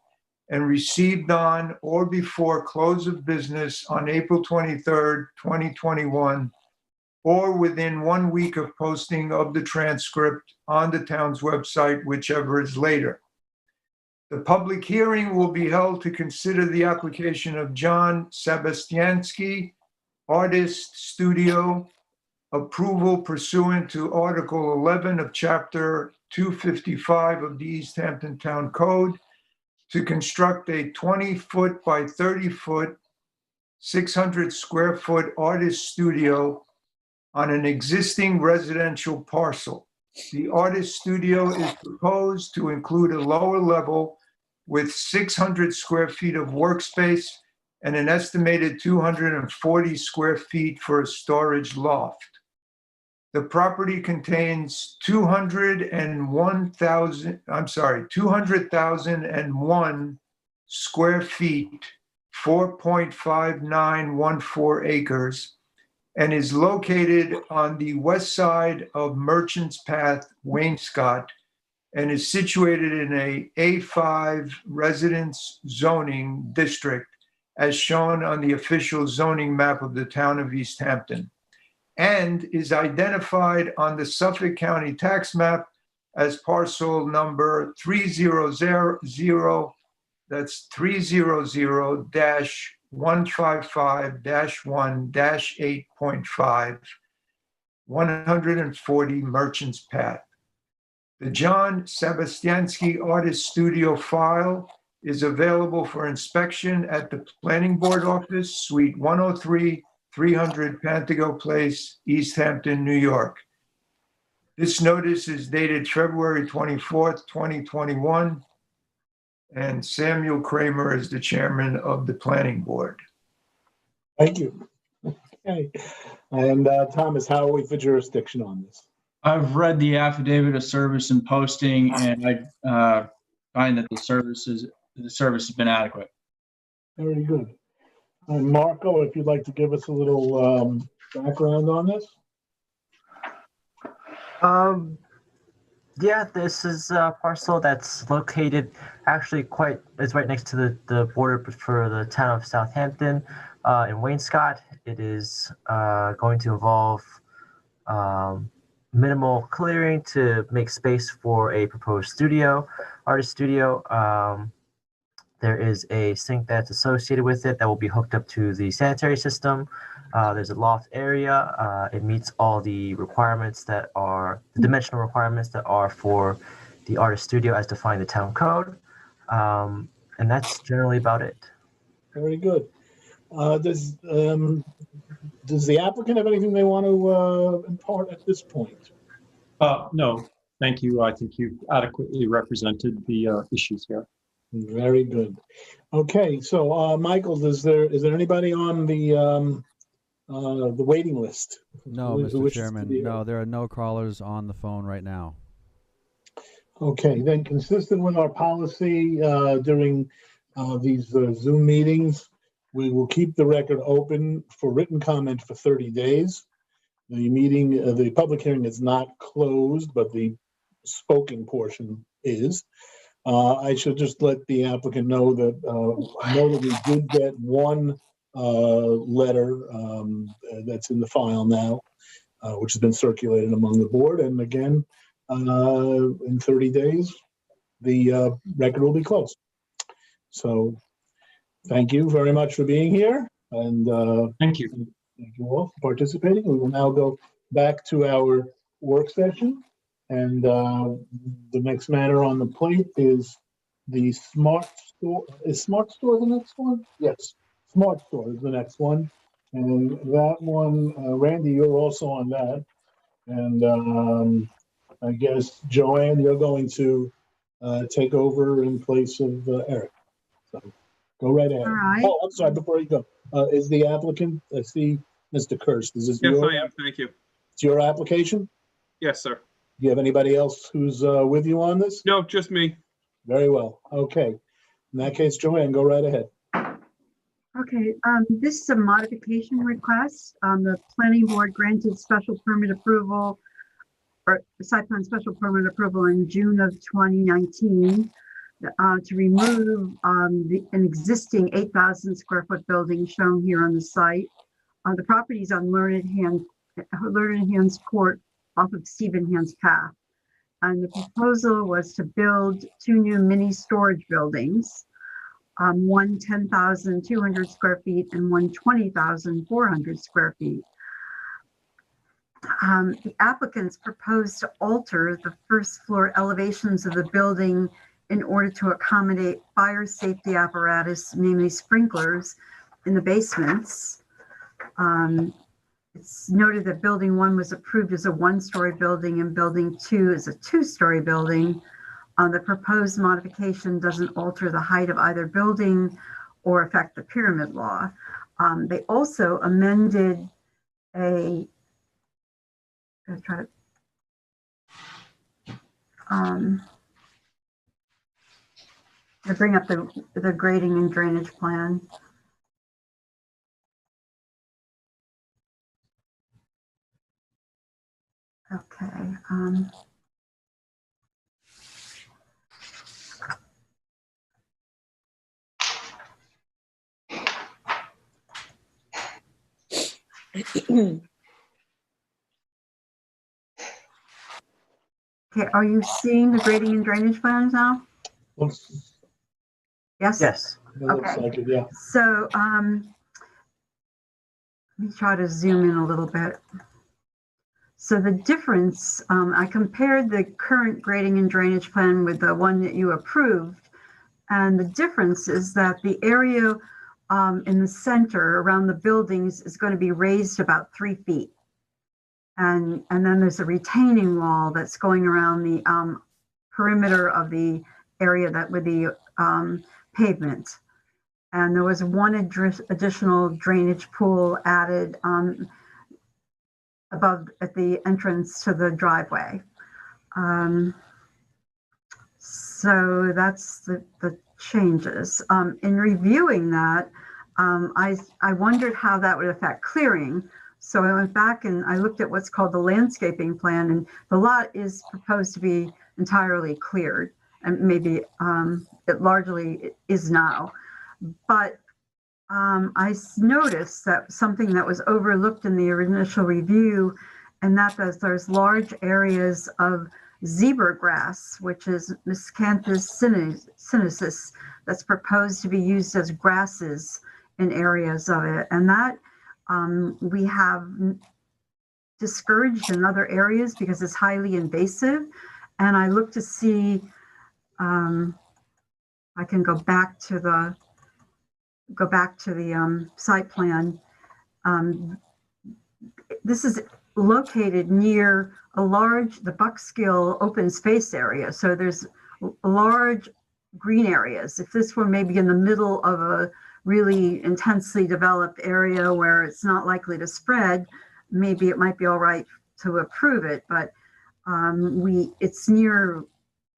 and received on or before close of business on April 23rd, 2021, or within 1 week of posting of the transcript on the town's website, whichever is later. The public hearing will be held to consider the application of John Sebastianski, Artist Studio, approval pursuant to Article 11 of Chapter 255 of the East Hampton Town Code to construct a 20-foot by 30-foot, 600-square-foot artist studio on an existing residential parcel. The artist studio is proposed to include a lower level with 600 square feet of workspace and an estimated 240 square feet for a storage loft. The property contains 200,001 square feet, 4.5914 acres, and is located on the west side of Merchants Path, Wainscott, and is situated in a A5 residence zoning district as shown on the official zoning map of the town of East Hampton, and is identified on the Suffolk County tax map as parcel number 300, that's 300-155-1-8.5, 140 Merchants Path. The John Sebastianski Artist Studio file is available for inspection at the Planning Board Office, Suite 103, 300 Pantago Place, East Hampton, New York. This notice is dated February 24th, 2021, and Samuel Kramer is the chairman of the Planning Board. Thank you. Okay. And Thomas, how are we for jurisdiction on this? I've read the affidavit of service and posting, and I find that the service has been adequate. Very good. And Marco, if you'd like to give us a little background on this. Yeah, this is a parcel that's located actually it's right next to the border for the town of Southampton in Wainscott. It is going to involve minimal clearing to make space for a proposed artist studio. There is a sink that's associated with it that will be hooked up to the sanitary system. There's a loft area. It meets all the requirements the dimensional requirements that are for the artist studio as defined in the town code. And that's generally about it. Very good. Does the applicant have anything they want to impart at this point? No, thank you. I think you've adequately represented the issues here. Very good. Okay, so Michael, is there anybody on the waiting list? No, Mr. Chairman. No, there are no callers on the phone right now. Okay, then consistent with our policy during these Zoom meetings, we will keep the record open for written comment for 30 days. The public hearing is not closed, but the spoken portion is. I should just let the applicant know that we did get one letter that's in the file now, which has been circulated among the board. And again, in 30 days, the record will be closed. So thank you very much for being here. And thank you. Thank you all for participating. We will now go back to our work session. And the next matter on the plate is the Smart Store. Is Smart Store the next one? Yes, Smart Store is the next one. And that one, Randy, you're also on that. And I guess, Joanne, you're going to take over in place of Eric. So go right ahead. All right. Oh, I'm sorry, before you go, is the applicant, I see Mr. Kirst, is this Yes, your, I am. Thank you. it's your application? Yes, sir. Do you have anybody else who's with you on this? No, just me. Very well. Okay. In that case, Joanne, go right ahead. Okay, this is a modification request. The planning board granted special permit approval or site plan special permit approval in June of 2019 to remove an existing 8,000 square foot building shown here on the site. The property is on Learned Hands Court off of Stephen Hands Path. And the proposal was to build 2 new mini storage buildings, one 10,200 square feet and one 20,400 square feet. The applicants proposed to alter the first floor elevations of the building in order to accommodate fire safety apparatus, namely sprinklers, in the basements. It's noted that building 1 was approved as a 1-story building and building 2 is a 2-story building. The proposed modification doesn't alter the height of either building or affect the pyramid law. They also amended to bring up the grading and drainage plan. Okay. Okay, are you seeing the grading and drainage plans now? Yes? Yes. It looks like it, yeah. So let me try to zoom in a little bit. So the difference, I compared the current grading and drainage plan with the one that you approved. And the difference is that the area in the center around the buildings is going to be raised about 3 feet. And then there's a retaining wall that's going around the perimeter of the area that with the pavement. And there was one additional drainage pool added above at the entrance to the driveway. So that's the changes. In reviewing that, I wondered how that would affect clearing. So I went back and I looked at what's called the landscaping plan, and the lot is proposed to be entirely cleared, and maybe it largely is now. But I noticed that something that was overlooked in the initial review, and that there's large areas of zebra grass, which is Miscanthus sinensis, that's proposed to be used as grasses in areas of it. And that we have discouraged in other areas because it's highly invasive. And I look to see, I can go back to the site plan. This is located near the Buckskill open space area. So there's large green areas. If this were maybe in the middle of a really intensely developed area where it's not likely to spread, maybe it might be all right to approve it, but it's near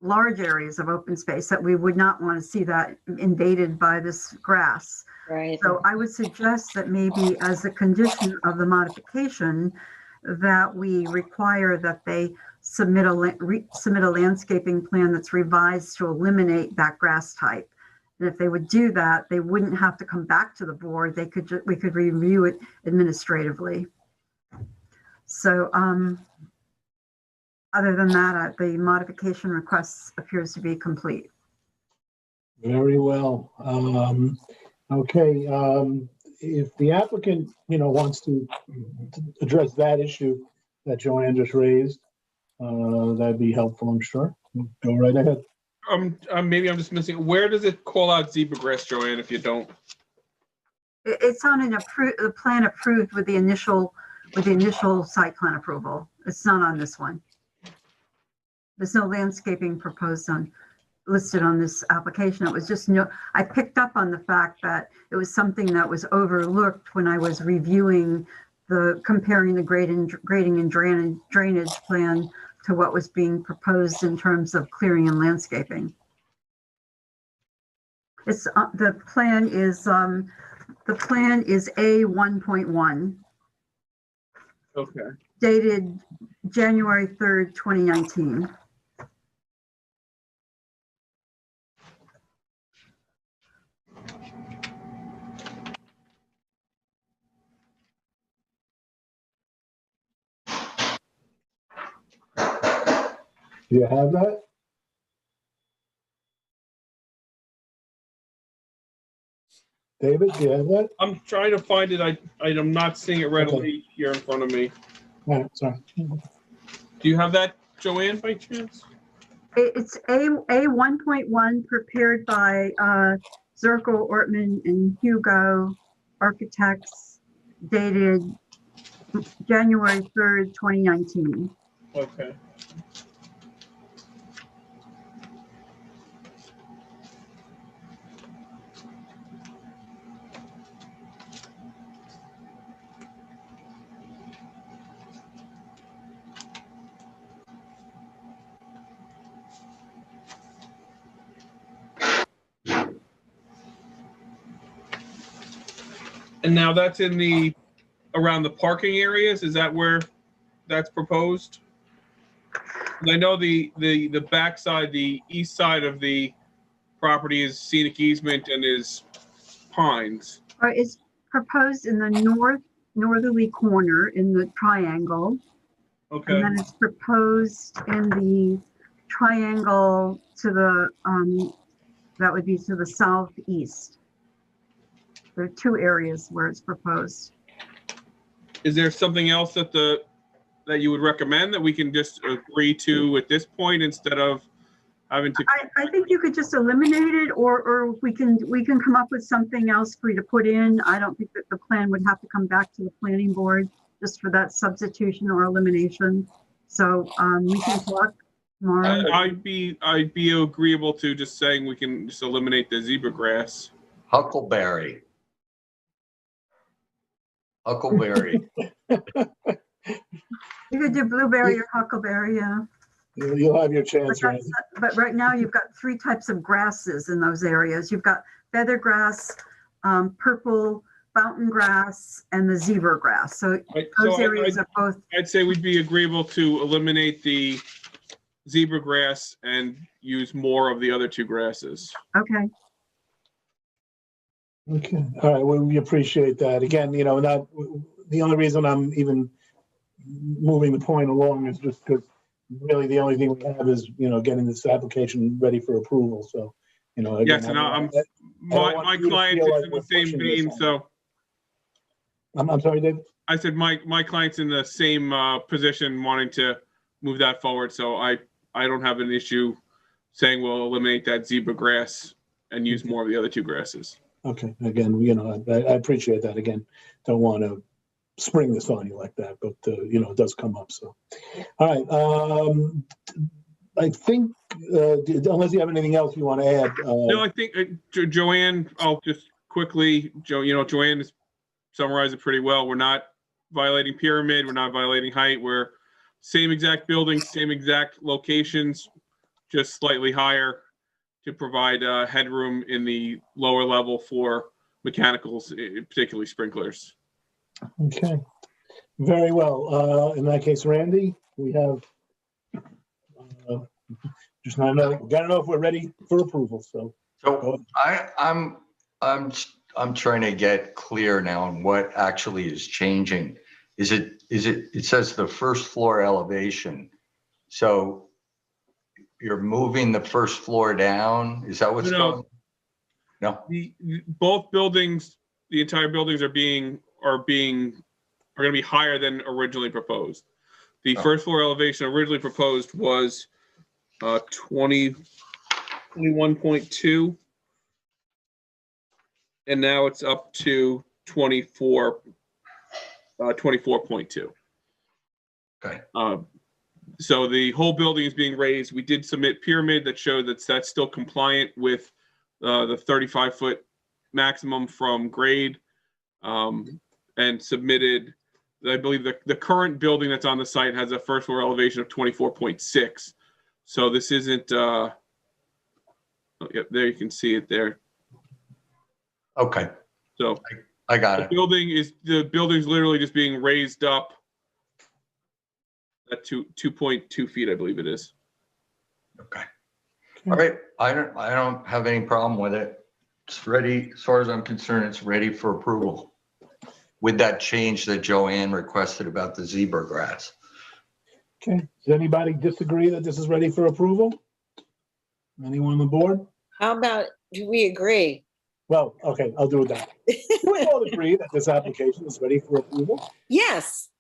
large areas of open space that we would not want to see that invaded by this grass. Right. So I would suggest that maybe as a condition of the modification that we require that they submit a landscaping plan that's revised to eliminate that grass type. And if they would do that, they wouldn't have to come back to the board. We could review it administratively. So other than that, the modification request appears to be complete. Very well. Okay. If the applicant, wants to address that issue that Joanne just raised, that'd be helpful, I'm sure. Go right ahead. Maybe I'm just missing. Where does it call out zebra grass, Joanne, if you don't? It's on a plan approved with the initial site plan approval. It's not on this one. There's no landscaping proposed listed on this application. It was just I picked up on the fact that it was something that was overlooked when I was reviewing comparing the grading and drainage plan to what was being proposed in terms of clearing and landscaping. It's the plan is A1.1. Okay. Dated January 3rd, 2019. Do you have that? David, do you have that? I'm trying to find it. I'm not seeing it readily here in front of me. All right, sorry. Do you have that, Joanne, by chance? It's A1.1 prepared by Zirkle, Ortman, and Hugo Architects, dated January 3rd, 2019. Okay. And now that's in around the parking areas. Is that where that's proposed? And I know the backside, the east side of the property is scenic easement and is pines. It's proposed in the northerly corner in the triangle. Okay. And then it's proposed in the triangle to the that would be to the southeast. There are two areas where it's proposed. Is there something else that that you would recommend that we can just agree to at this point instead of having to? I think you could just eliminate it, or we can come up with something else for you to put in. I don't think that the plan would have to come back to the planning board just for that substitution or elimination. So we can talk tomorrow. I'd be agreeable to just saying we can just eliminate the zebra grass. Huckleberry. Huckleberry. You could do blueberry or huckleberry, yeah. You'll have your chance, right? But right now you've got three types of grasses in those areas. You've got feather grass, purple fountain grass, and the zebra grass. So those areas are both. I'd say we'd be agreeable to eliminate the zebra grass and use more of the other two grasses. Okay. Okay. All right. Well, we appreciate that. Again, the only reason I'm even moving the point along is just because really the only thing we have is, getting this application ready for approval. So, again, yes, and my client is in the same vein. So I'm sorry, Dave. I said my client's in the same position, wanting to move that forward. So I don't have an issue saying we'll eliminate that zebra grass and use more of the other two grasses. Okay. Again, I appreciate that. Again, don't want to spring this on you like that, but it does come up. So, all right. I think unless you have anything else you want to add. No, I think Joanne. I'll just quickly, Joanne has summarized it pretty well. We're not violating pyramid. We're not violating height. We're same exact building, same exact locations, just slightly higher to provide headroom in the lower level for mechanicals, particularly sprinklers. Okay, very well. In that case, Randy, we have just not know. Gotta know if we're ready for approval. So I'm trying to get clear now on what actually is changing. It says the first floor elevation. So you're moving the first floor down? Is that what's going on? No. Both buildings, the entire buildings are going to be higher than originally proposed. The first floor elevation originally proposed was 21.2, and now it's up to 24.2. Okay. So the whole building is being raised. We did submit pyramid that showed that that's still compliant with the 35-foot maximum from grade, and submitted, I believe the current building that's on the site has a first floor elevation of 24.6. So this isn't, oh, yep, there you can see it there. Okay, So I got the it. building's literally just being raised up at 2.2 feet, I believe it is. Okay. All right. I don't have any problem with it. It's ready, as far as I'm concerned, it's ready for approval with that change that Joanne requested about the zebra grass. Okay, does anybody disagree that this is ready for approval? Anyone on the board? How about, do we agree? Well, okay, I'll do it that way. Do we all agree that this application is ready for approval? Yes,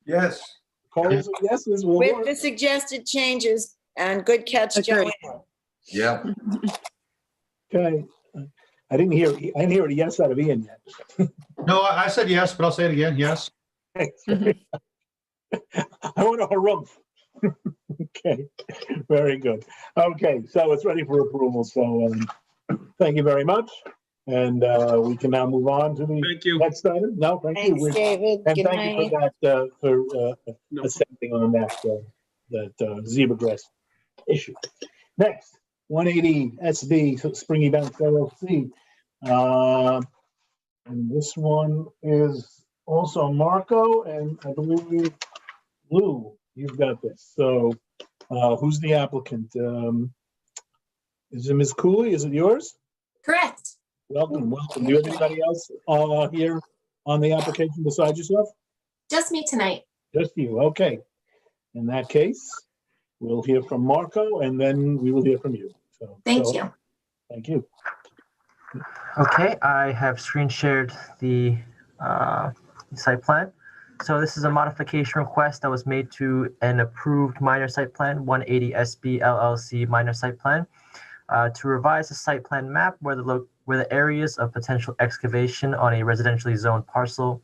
Yes. Calls and yeses will with work. the suggested changes, and good catch, Joanne. Yeah. Okay, I didn't hear a yes out of Ian yet. No, I said yes, but I'll say it again. Yes. I want a harumph. Okay, very good. Okay, so it's ready for approval. So thank you very much. And we can now move on to the next item. No, thank you. Thanks, David. And Good thank you night. for that, for assenting on that zebra grass issue. Next, 180 SB Springy Bank LLC. And this one is also Marco, and I believe Lou, you've got this. So who's the applicant? Is it Ms. Cooley? Is it yours? Correct. Welcome, welcome. Do you have anybody else here on the application besides yourself? Just me tonight. Just you, okay. In that case, we'll hear from Marco and then we will hear from you. So, Thank you. Thank you. Okay, I have screen shared the site plan. So this is a modification request that was made to an approved minor site plan, 180 SB LLC minor site plan, to revise the site plan map where the areas of potential excavation on a residentially zoned parcel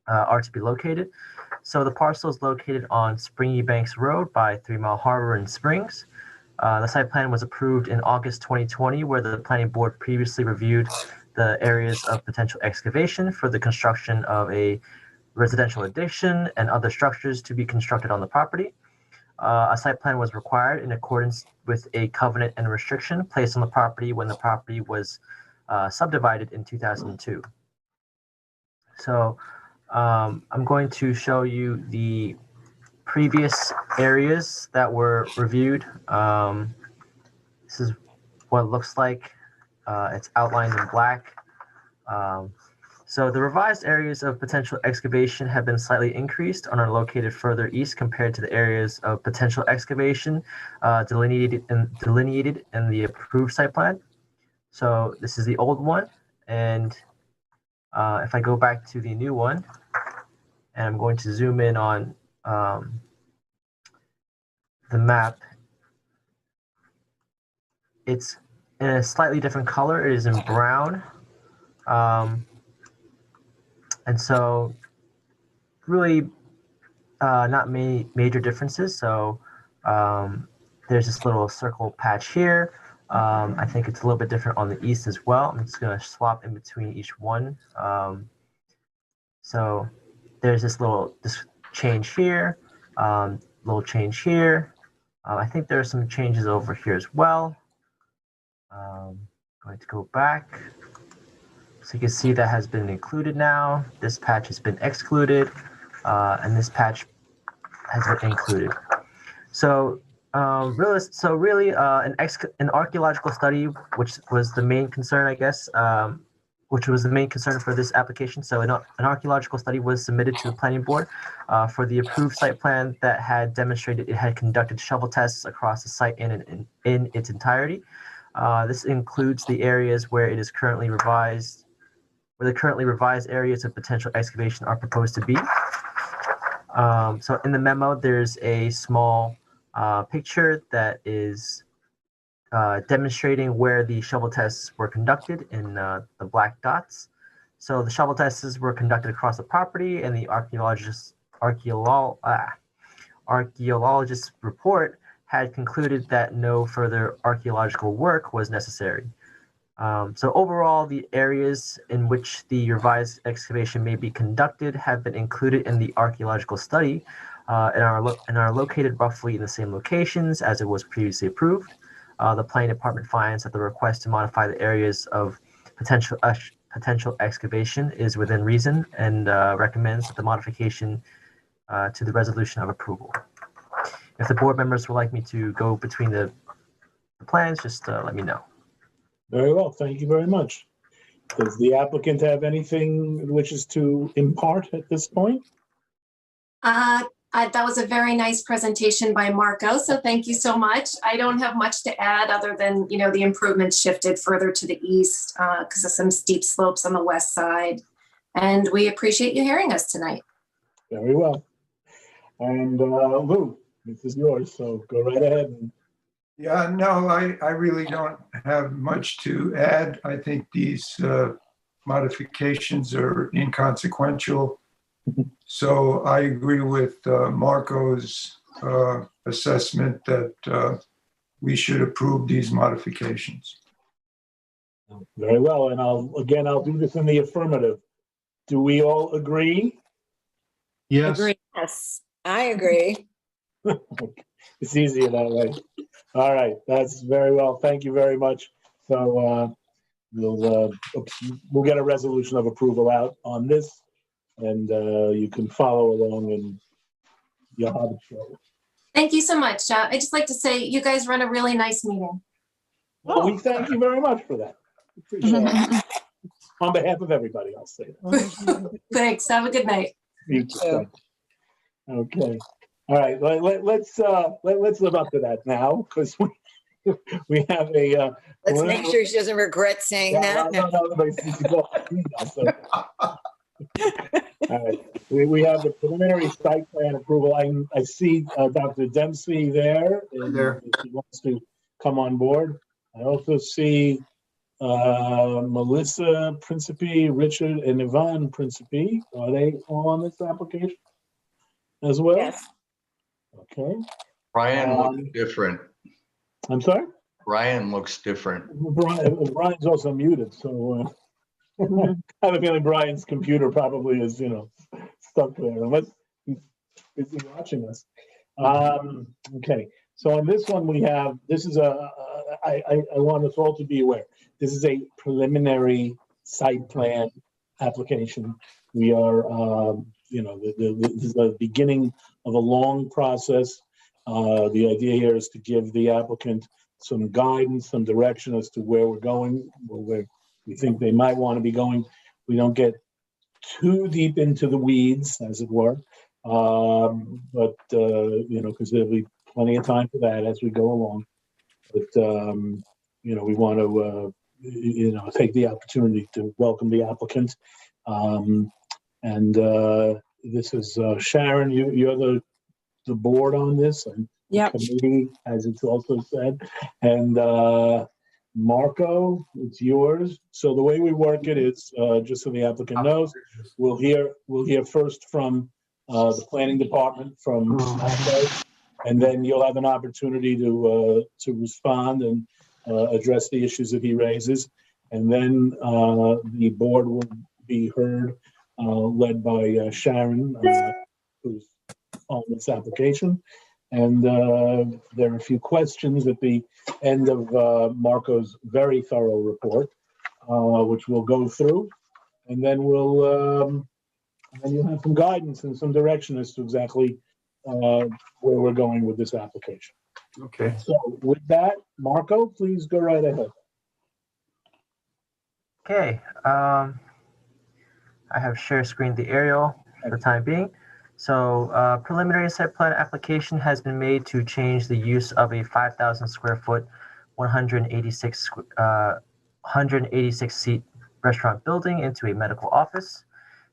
are to be located. So the parcel is located on Springy Banks Road by 3 Mile Harbor in Springs. The site plan was approved in August 2020, where the planning board previously reviewed the areas of potential excavation for the construction of a residential addition and other structures to be constructed on the property. A site plan was required in accordance with a covenant and restriction placed on the property when the property was subdivided in 2002. So I'm going to show you the previous areas that were reviewed. This is what it looks like. It's outlined in black. So the revised areas of potential excavation have been slightly increased and are located further east compared to the areas of potential excavation delineated in the approved site plan. So this is the old one, and if I go back to the new one, and I'm going to zoom in on the map, it's in a slightly different color. It is in brown. And so really not many major differences. So there's this little circle patch here. I think it's a little bit different on the east as well. I'm just going to swap in between each one. So there's this change here, little change here. I think there are some changes over here as well. Going to go back. So you can see that has been included now. This patch has been excluded, and this patch has been included. So really, an archaeological study, which was the main concern, I guess, which was the main concern for this application. So an archaeological study was submitted to the planning board for the approved site plan that had demonstrated it had conducted shovel tests across the site in its entirety. This includes the areas where it is currently revised, where the currently revised areas of potential excavation are proposed to be. So in the memo, there's a small picture that is demonstrating where the shovel tests were conducted in the black dots. So the shovel tests were conducted across the property, and the archaeologist's report had concluded that no further archaeological work was necessary. So overall, the areas in which the revised excavation may be conducted have been included in the archaeological study and are located roughly in the same locations as it was previously approved. The planning department finds that the request to modify the areas of potential excavation is within reason and recommends that the modification to the resolution of approval. If the board members would like me to go between the plans, just let me know. Very well, thank you very much. Does the applicant have anything which is to impart at this point? That was a very nice presentation by Marco, so thank you so much. I don't have much to add other than, you know, the improvements shifted further to the east because of some steep slopes on the west side. And we appreciate you hearing us tonight. Very well. And Lou, this is yours, so go right ahead. Yeah, no, I really don't have much to add. I think these modifications are inconsequential. So I agree with Marco's assessment that we should approve these modifications. Very well, and I'll do this in the affirmative. Do we all agree? Yes. Agree. Yes, I agree. It's easier that way. All right, that's very well. Thank you very much. So we'll get a resolution of approval out on this, and you can follow along, and you'll have a show. Thank you so much. I'd just like to say you guys run a really nice meeting. Well, we thank you very much for that. Appreciate it. On behalf of everybody, I'll say that. Thanks. Have a good night. You too. Okay. All right. Let's live up to that now, because we have a. Let's make sure she doesn't regret saying that. All right. We have the preliminary site plan approval. I see Dr. Dempsey there, and if he wants to come on board. I also see Melissa Principe, Richard, and Yvonne Principe. Are they all on this application as well? Yes. Okay. Brian looks different. I'm sorry? Brian looks different. Brian's also muted, so I have a feeling Brian's computer probably is, stuck there, unless he's busy watching us. Okay, so on this one I want us all to be aware, this is a preliminary site plan application. We are, this is the beginning of a long process. The idea here is to give the applicant some guidance, some direction as to where we're going, where we think they might want to be going. We don't get too deep into the weeds, as it were, but because there'll be plenty of time for that as we go along. But we want to take the opportunity to welcome the applicant. This is Sharon. You're the board on this, and committee, as it's also said, and Marco, it's yours. So the way we work it is, just so the applicant knows, we'll hear first from the planning department, from Marco, and then you'll have an opportunity to respond and address the issues that he raises, and then the board will be heard, led by Sharon, who's on this application. And there are a few questions at the end of Marco's very thorough report, which we'll go through, and then you'll have some guidance and some direction as to exactly where we're going with this application. Okay. So with that, Marco, please go right ahead. Okay. I have share screen the aerial for the time being. So preliminary site plan application has been made to change the use of a 5,000 square foot, 186 seat restaurant building into a medical office.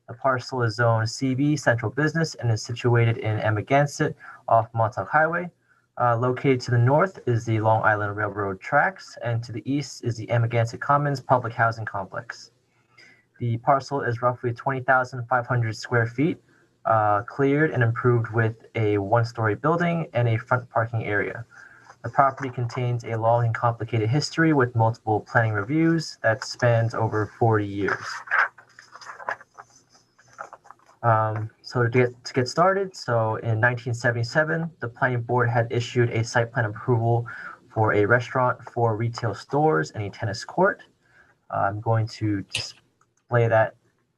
The parcel is zoned CB, Central Business, and is situated in Amagansett off Montauk Highway. Located to the north is the Long Island Railroad tracks, and to the east is the Amagansett Commons Public Housing Complex. The parcel is roughly 20,500 square feet, cleared and improved with a one-story building and a front parking area. The property contains a long and complicated history with multiple planning reviews that spans over 40 years. So to get started, so in 1977, the planning board had issued a site plan approval for a restaurant, 4 retail stores, and a tennis court. I'm going to display that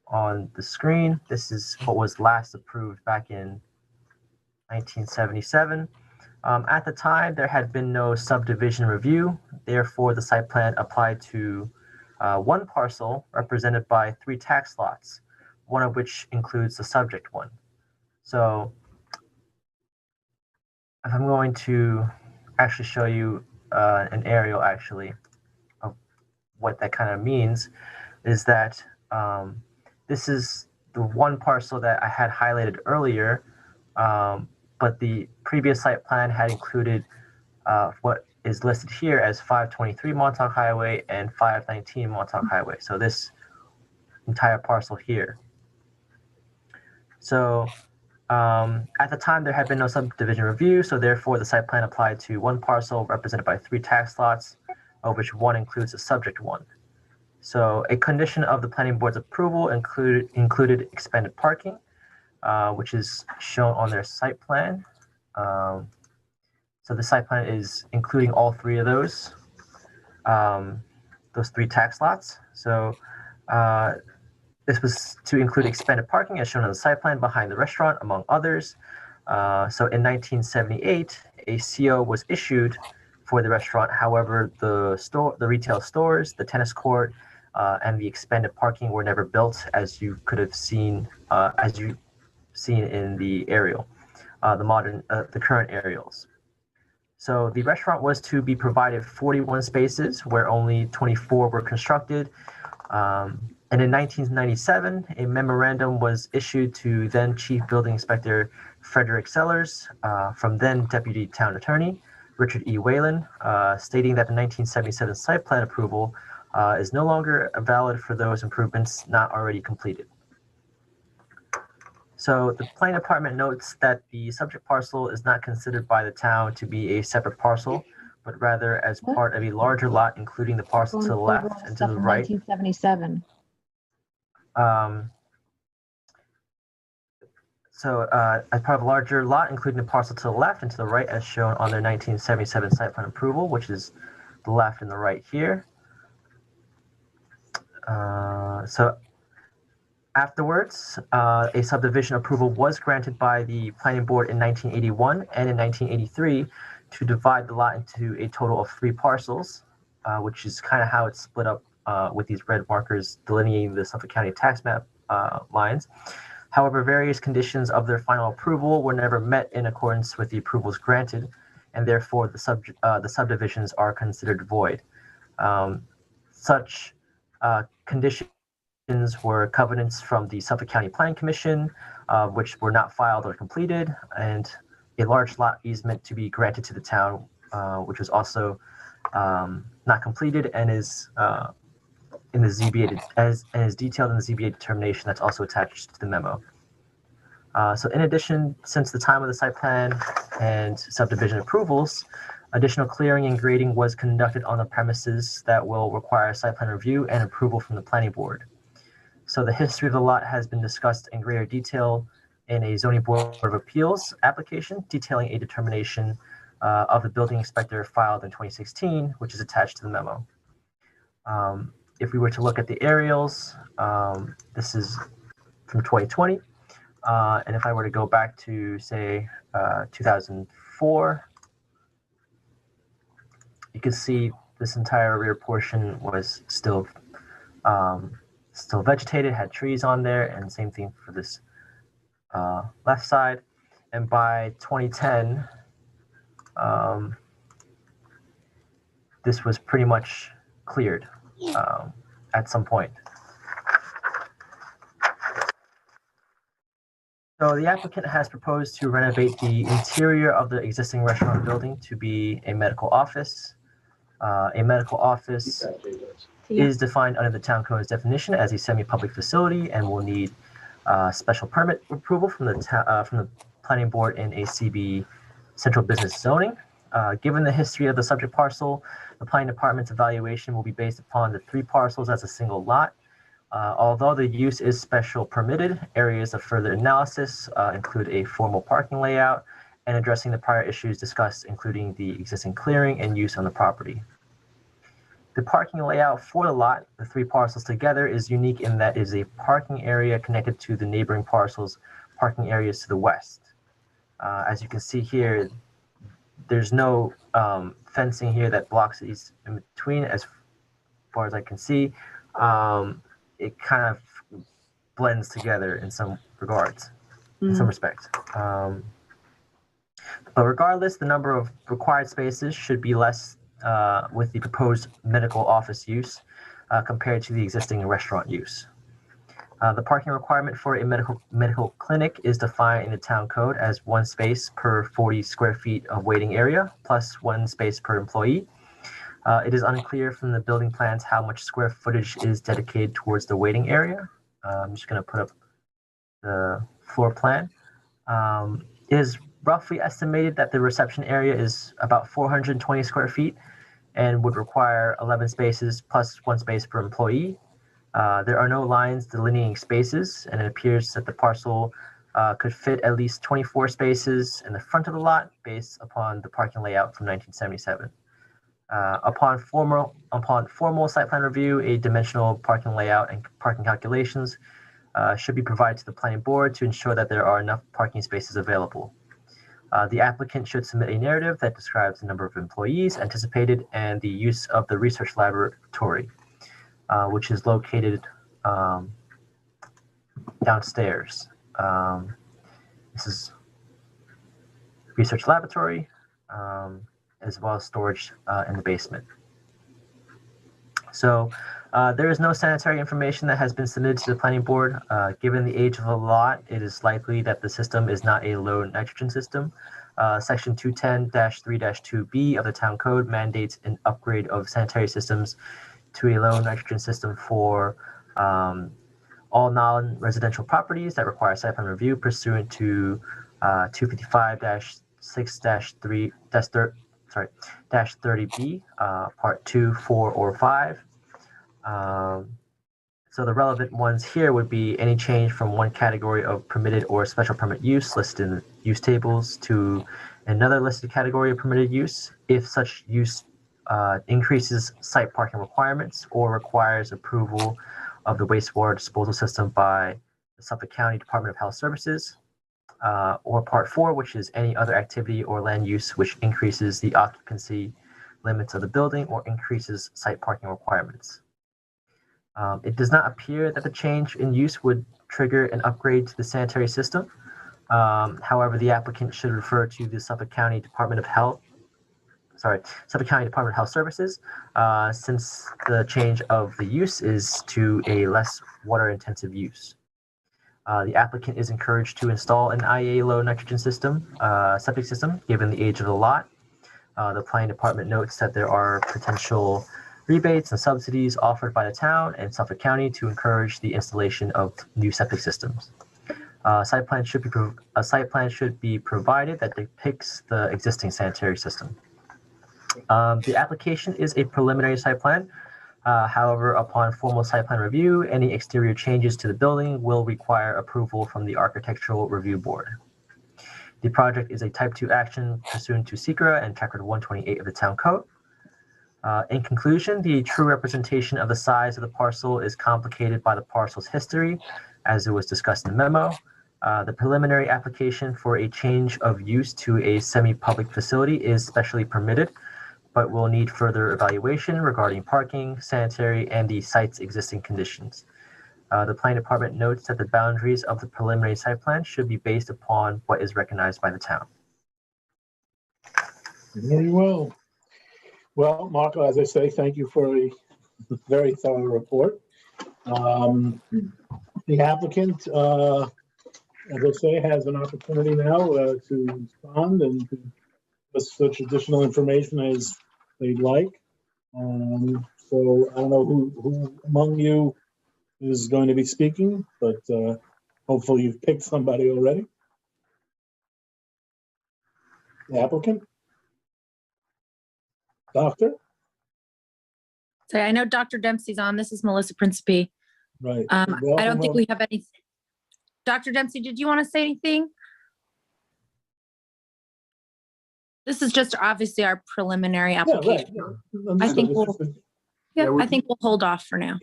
on the screen. This is what was last approved back in 1977. At the time, there had been no subdivision review. Therefore, the site plan applied to one parcel represented by 3 tax lots, one of which includes the subject one. So if I'm going to actually show you an aerial actually of what that kind of means, is that this is the one parcel that I had highlighted earlier, but the previous site plan had included what is listed here as 523 Montauk Highway and 519 Montauk Highway. So this entire parcel here. So at the time, there had been no subdivision review, so therefore the site plan applied to one parcel represented by 3 tax lots, of which one includes the subject one. So a condition of the planning board's approval included expanded parking, which is shown on their site plan. So the site plan is including all 3 of those 3 tax lots. So this was to include expanded parking as shown on the site plan behind the restaurant, among others. So in 1978, a CO was issued for the restaurant. However, the retail stores, the tennis court, and the expanded parking were never built, as you could have seen, as you've seen in the aerial, the current aerials. So the restaurant was to be provided 41 spaces, where only 24 were constructed. And in 1997, a memorandum was issued to then Chief Building Inspector Frederick Sellers from then Deputy Town Attorney Richard E. Whalen, stating that the 1977 site plan approval is no longer valid for those improvements not already completed. So the planning department notes that the subject parcel is not considered by the town to be a separate parcel, but rather as part of a larger lot, including the parcel to the left and to the right. 1977. So as part of a larger lot, including the parcel to the left and to the right, as shown on their 1977 site plan approval, which is the left and the right here. So afterwards, a subdivision approval was granted by the planning board in 1981 and in 1983 to divide the lot into a total of 3 parcels, which is kind of how it's split up with these red markers delineating the Suffolk County tax map lines. However, various conditions of their final approval were never met in accordance with the approvals granted, and therefore the subdivisions are considered void. Such conditions were covenants from the Suffolk County Planning Commission, which were not filed or completed, and a large lot easement to be granted to the town, which was also not completed and is in the ZBA and is detailed in the ZBA determination that's also attached to the memo. So in addition, since the time of the site plan and subdivision approvals, additional clearing and grading was conducted on the premises that will require site plan review and approval from the planning board. So the history of the lot has been discussed in greater detail in a zoning board of appeals application detailing a determination of the building inspector filed in 2016, which is attached to the memo. If we were to look at the aerials, this is from 2020. And if I were to go back to, say, 2004, you can see this entire rear portion was still vegetated, had trees on there, and same thing for this left side. And by 2010, this was pretty much cleared at some point. So the applicant has proposed to renovate the interior of the existing restaurant building to be a medical office. A medical office is defined under the town code's definition as a semi-public facility and will need special permit approval from the planning board in ACB central business zoning. Given the history of the subject parcel, the planning department's evaluation will be based upon the 3 parcels as a single lot. Although the use is special permitted, areas of further analysis include a formal parking layout and addressing the prior issues discussed, including the existing clearing and use on the property. The parking layout for the lot, the 3 parcels together, is unique in that it is a parking area connected to the neighboring parcels' parking areas to the west. As you can see here, there's no fencing here that blocks these in between. As far as I can see, it kind of blends together in some regards, in some respects. But regardless, the number of required spaces should be less with the proposed medical office use compared to the existing restaurant use. The parking requirement for a medical clinic is defined in the town code as 1 space per 40 square feet of waiting area, plus 1 space per employee. It is unclear from the building plans how much square footage is dedicated towards the waiting area. I'm just going to put up the floor plan. It is roughly estimated that the reception area is about 420 square feet and would require 11 spaces plus 1 space per employee. There are no lines delineating spaces, and it appears that the parcel could fit at least 24 spaces in the front of the lot based upon the parking layout from 1977. Upon formal site plan review, a dimensional parking layout and parking calculations should be provided to the planning board to ensure that there are enough parking spaces available. The applicant should submit a narrative that describes the number of employees anticipated and the use of the research laboratory, which is located downstairs. This is research laboratory, as well as storage in the basement. So there is no sanitary information that has been submitted to the planning board. Given the age of the lot, it is likely that the system is not a low nitrogen system. Section 210-3-2B of the town code mandates an upgrade of sanitary systems to a low nitrogen system for all non-residential properties that require site plan review pursuant to 255-6-30B, part 2, 4, or 5. So the relevant ones here would be any change from one category of permitted or special permit use listed in the use tables to another listed category of permitted use, if such use increases site parking requirements or requires approval of the wastewater disposal system by the Suffolk County Department of Health Services, or part 4, which is any other activity or land use which increases the occupancy limits of the building or increases site parking requirements. It does not appear that the change in use would trigger an upgrade to the sanitary system. However, the applicant should refer to the Suffolk County Department of Health Services, since the change of the use is to a less water-intensive use. The applicant is encouraged to install an IA low nitrogen system, septic system, given the age of the lot. The planning department notes that there are potential rebates and subsidies offered by the town and Suffolk County to encourage the installation of new septic systems. A site plan should be provided that depicts the existing sanitary system. The application is a preliminary site plan. However, upon formal site plan review, any exterior changes to the building will require approval from the Architectural Review Board. The project is a Type 2 action pursuant to SECRA and Chapter 128 of the Town Code. In conclusion, the true representation of the size of the parcel is complicated by the parcel's history, as it was discussed in the memo. The preliminary application for a change of use to a semi-public facility is specially permitted, but will need further evaluation regarding parking, sanitary, and the site's existing conditions. The planning department notes that the boundaries of the preliminary site plan should be based upon what is recognized by the town. Very well. Well, Marco, as I say, thank you for a very thorough report. The applicant, as I say, has an opportunity now to respond and to give us such additional information as they'd like. So I don't know who among you is going to be speaking, but Hopefully you've picked somebody already. The applicant? Doctor? So I know Dr. Dempsey's on. This is Melissa Principe. Right. I don't think we have any. Dr. Dempsey, did you want to say anything? This is just obviously our preliminary application. Yeah, I think I think we'll hold off for now.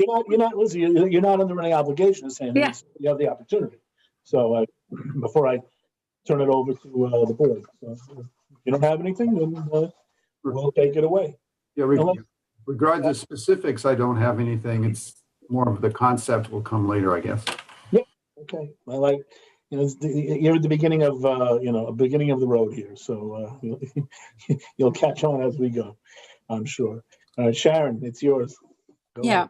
Listen, you're not under any obligation to say anything. Yeah. You have the opportunity. So before I turn it over to the board, so if you don't have anything, then we'll take it away. Yeah, regarding the specifics, I don't have anything. It's more of the concept will come later, I guess. Yeah. Okay. Well, you're at the beginning of beginning of the road here, so you'll catch on as we go, I'm sure. All right, Sharon, it's yours. Go ahead.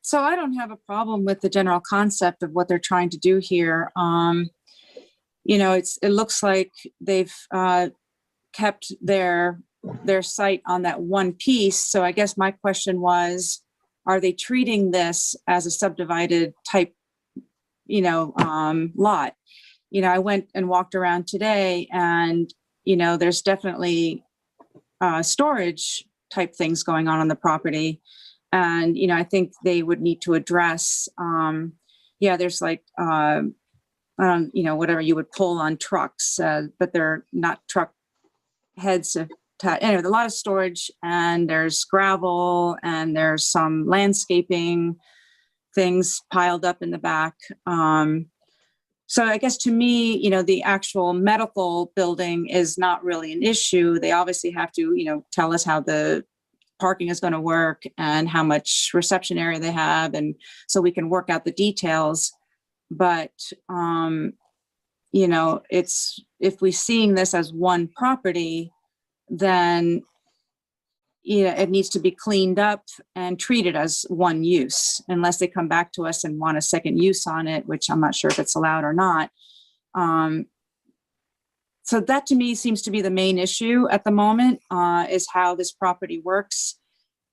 So I don't have a problem with the general concept of what they're trying to do here. It looks like they've kept their site on that one piece. So I guess my question was, are they treating this as a subdivided type, lot? I went and walked around today, and there's definitely storage type things going on the property. And, I think they would need to address, there's like, whatever you would pull on trucks, but they're not truck heads. Anyway, a lot of storage, and there's gravel, and there's some landscaping things piled up in the back. So I guess to me, the actual medical building is not really an issue. They obviously have to, tell us how the parking is going to work and how much reception area they have, and so we can work out the details. But, it's, if we're seeing this as one property, then it needs to be cleaned up and treated as one use, unless they come back to us and want a second use on it, which I'm not sure if it's allowed or not. So that to me seems to be the main issue at the moment, is how this property works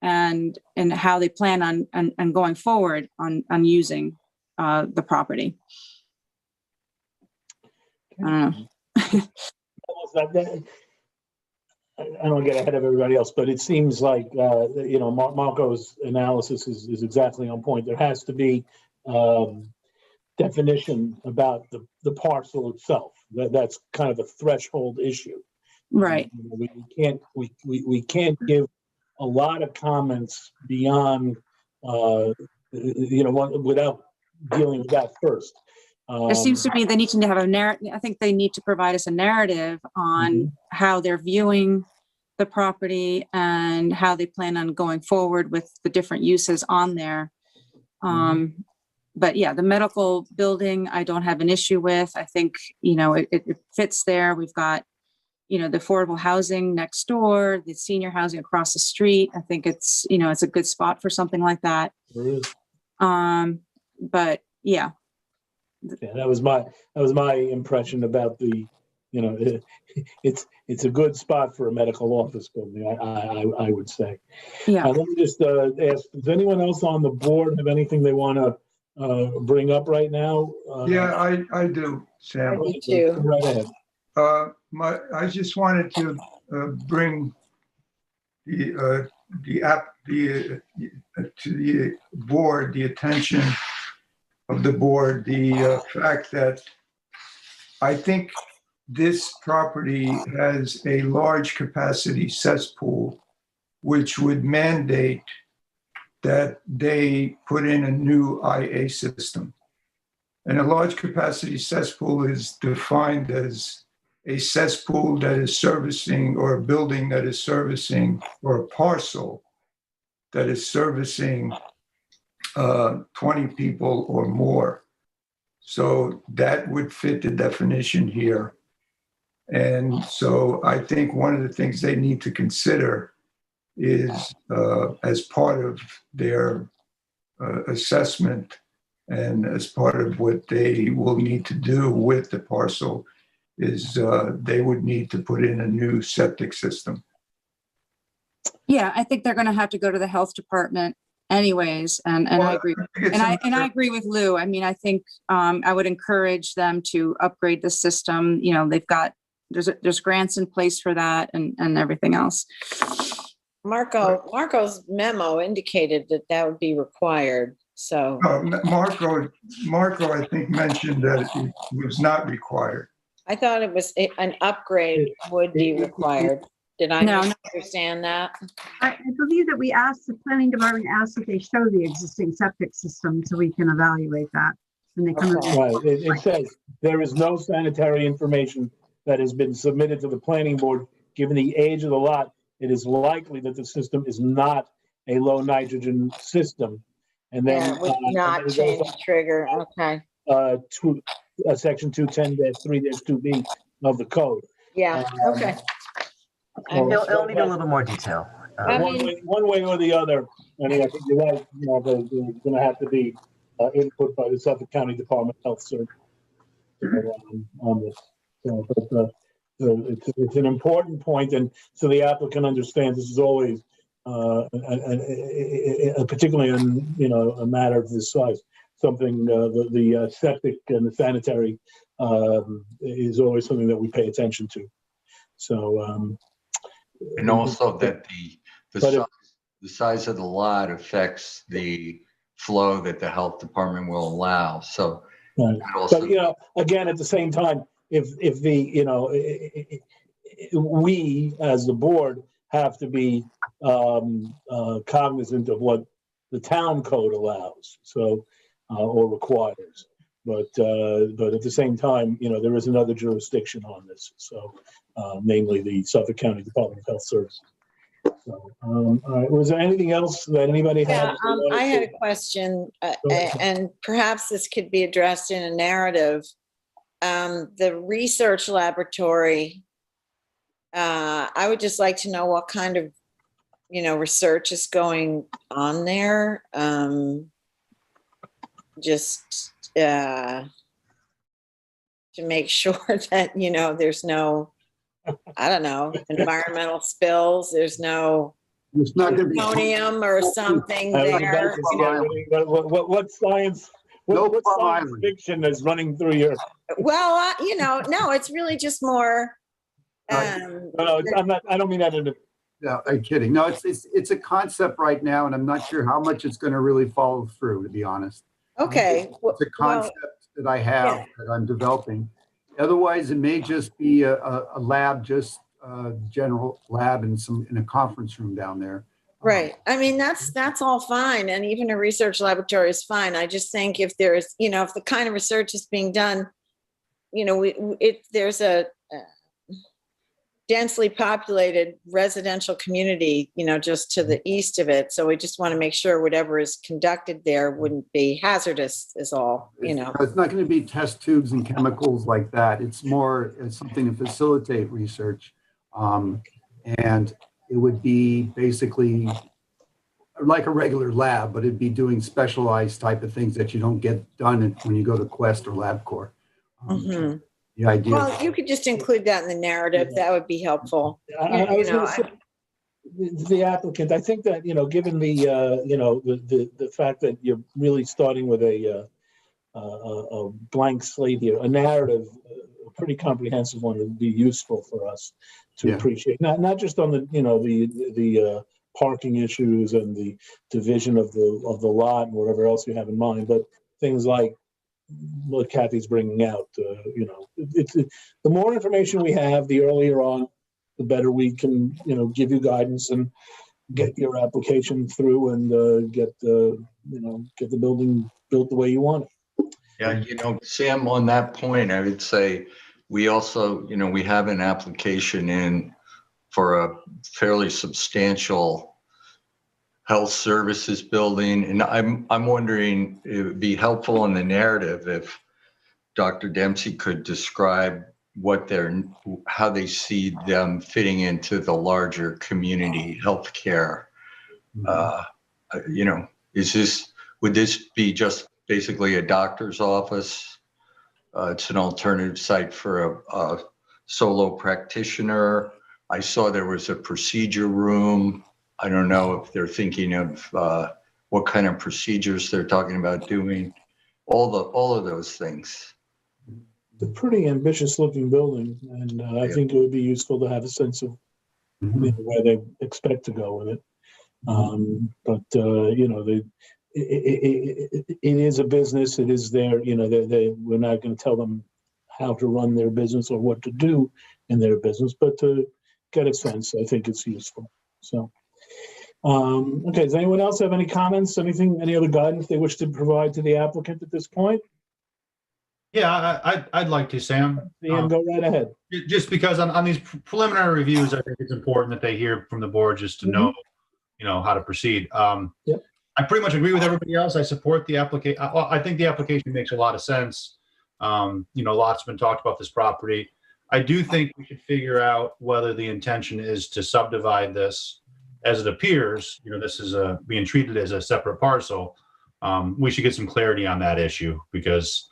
and how they plan on going forward on using the property. I don't know. I don't get ahead of everybody else, but it seems like, Marco's analysis is exactly on point. There has to be definition about the parcel itself. That's kind of a threshold issue. Right. We can't give a lot of comments beyond, without dealing with that first. There seems to be, they need to have a narrative. I think they need to provide us a narrative on how they're viewing the property and how they plan on going forward with the different uses on there. But yeah, the medical building, I don't have an issue with. I think, it fits there. We've got, the affordable housing next door, the senior housing across the street. I think it's, it's a good spot for something like that. But yeah. Yeah, that was my impression about the, it's a good spot for a medical office building. I would say. Yeah. Let me just ask: does anyone else on the board have anything they want to bring up right now? Yeah, I do, Sam. I do too. Right ahead. I just wanted to bring to the board, the attention of the board, the fact that I think this property has a large capacity cesspool, which would mandate that they put in a new IA system. And a large capacity cesspool is defined as a cesspool that is servicing, or a building that is servicing, or a parcel that is servicing 20 people or more. So that would fit the definition here. And so I think one of the things they need to consider is, as part of their assessment and as part of what they will need to do with the parcel, is they would need to put in a new septic system. Yeah, I think they're going to have to go to the health department anyways, and I Well, agree. it's And I agree with Lou. I mean, I think I would encourage them to upgrade the system. You know, they've got, there's grants in place for that and everything else. Marco's memo indicated that that would be required. So Marco, I think, mentioned that it was not required. I thought it was an upgrade would be required. Did I not understand that? I believe that we asked, the planning department asked that they show the existing septic system so we can evaluate that. When they come in. Right, it says there is no sanitary information that has been submitted to the planning board. Given the age of the lot, it is likely that the system is not a low nitrogen system. And then Yeah, would not change the trigger. Okay. Section 210-3-2B of the code. Yeah. Okay. It'll need a little bit more detail. One way or the other. I mean, I think you're right. You know, there's going to have to be input by the Suffolk County Department of Health Services on this. So, but it's an important point, and so the applicant understands this is always, particularly in a matter of this size, something the septic and the sanitary is always something that we pay attention to. So, and also that the size of the lot affects the flow that the health department will allow. So, right. Also, but again, at the same time, if we as the board have to be cognizant of what the town code allows, so or requires. But at the same time, there is another jurisdiction on this, so namely the Suffolk County Department of Health Services. So, all right. Was there anything else that anybody had? I had a question, and perhaps this could be addressed in a narrative. The research laboratory, I would just like to know what kind of, research is going on there. Just to make sure that, there's no, I don't know, environmental spills. There's no plutonium or something there. What science? What science fiction is running through your? Well, no, it's really just more. No, I'm not. I don't mean that in a. No, I'm kidding. No, it's a concept right now, and I'm not sure how much it's going to really follow through, to be honest. Okay. It's a concept that I have that I'm developing. Otherwise, it may just be a lab, just a general lab in a conference room down there. Right. I mean, that's all fine. And even a research laboratory is fine. I just think if there's, if the kind of research is being done, there's a densely populated residential community, just to the east of it. So we just want to make sure whatever is conducted there wouldn't be hazardous is all, It's not going to be test tubes and chemicals like that. It's something to facilitate research. And it would be basically like a regular lab, but it'd be doing specialized type of things that you don't get done when you go to Quest or LabCorp. The idea. Well, you could just include that in the narrative. That would be helpful. I was going to say, the applicant, I think that, given the fact that you're really starting with a blank slate here, a narrative, a pretty comprehensive one would be useful for us to appreciate. Not just on the parking issues and the division of the lot and whatever else you have in mind, but things like what Kathy's bringing out. It's the more information we have, the earlier on, the better we can, give you guidance and get your application through and get the building built the way you want it. Yeah, Sam, on that point, I would say we also, we have an application in for a fairly substantial health services building. And I'm wondering, it would be helpful in the narrative if Dr. Dempsey could describe how they see them fitting into the larger community healthcare. Would this be just basically a doctor's office? It's an alternative site for a solo practitioner. I saw there was a procedure room. I don't know if they're thinking of what kind of procedures they're talking about doing, all of those things. It's a pretty ambitious looking building, and I think it would be useful to have a sense of where they expect to go with it. It is a business. It is their, we're not going to tell them how to run their business or what to do in their business, but to get a sense, I think it's useful. So, okay, does anyone else have any comments, any other guidance they wish to provide to the applicant at this point? Yeah, I'd like to, Sam. Sam, go right ahead. Just because on these preliminary reviews, I think it's important that they hear from the board just to know, how to proceed. I pretty much agree with everybody else. I support the application. I think the application makes a lot of sense. Lots been talked about this property. I do think we should figure out whether the intention is to subdivide this as it appears. This is being treated as a separate parcel. We should get some clarity on that issue because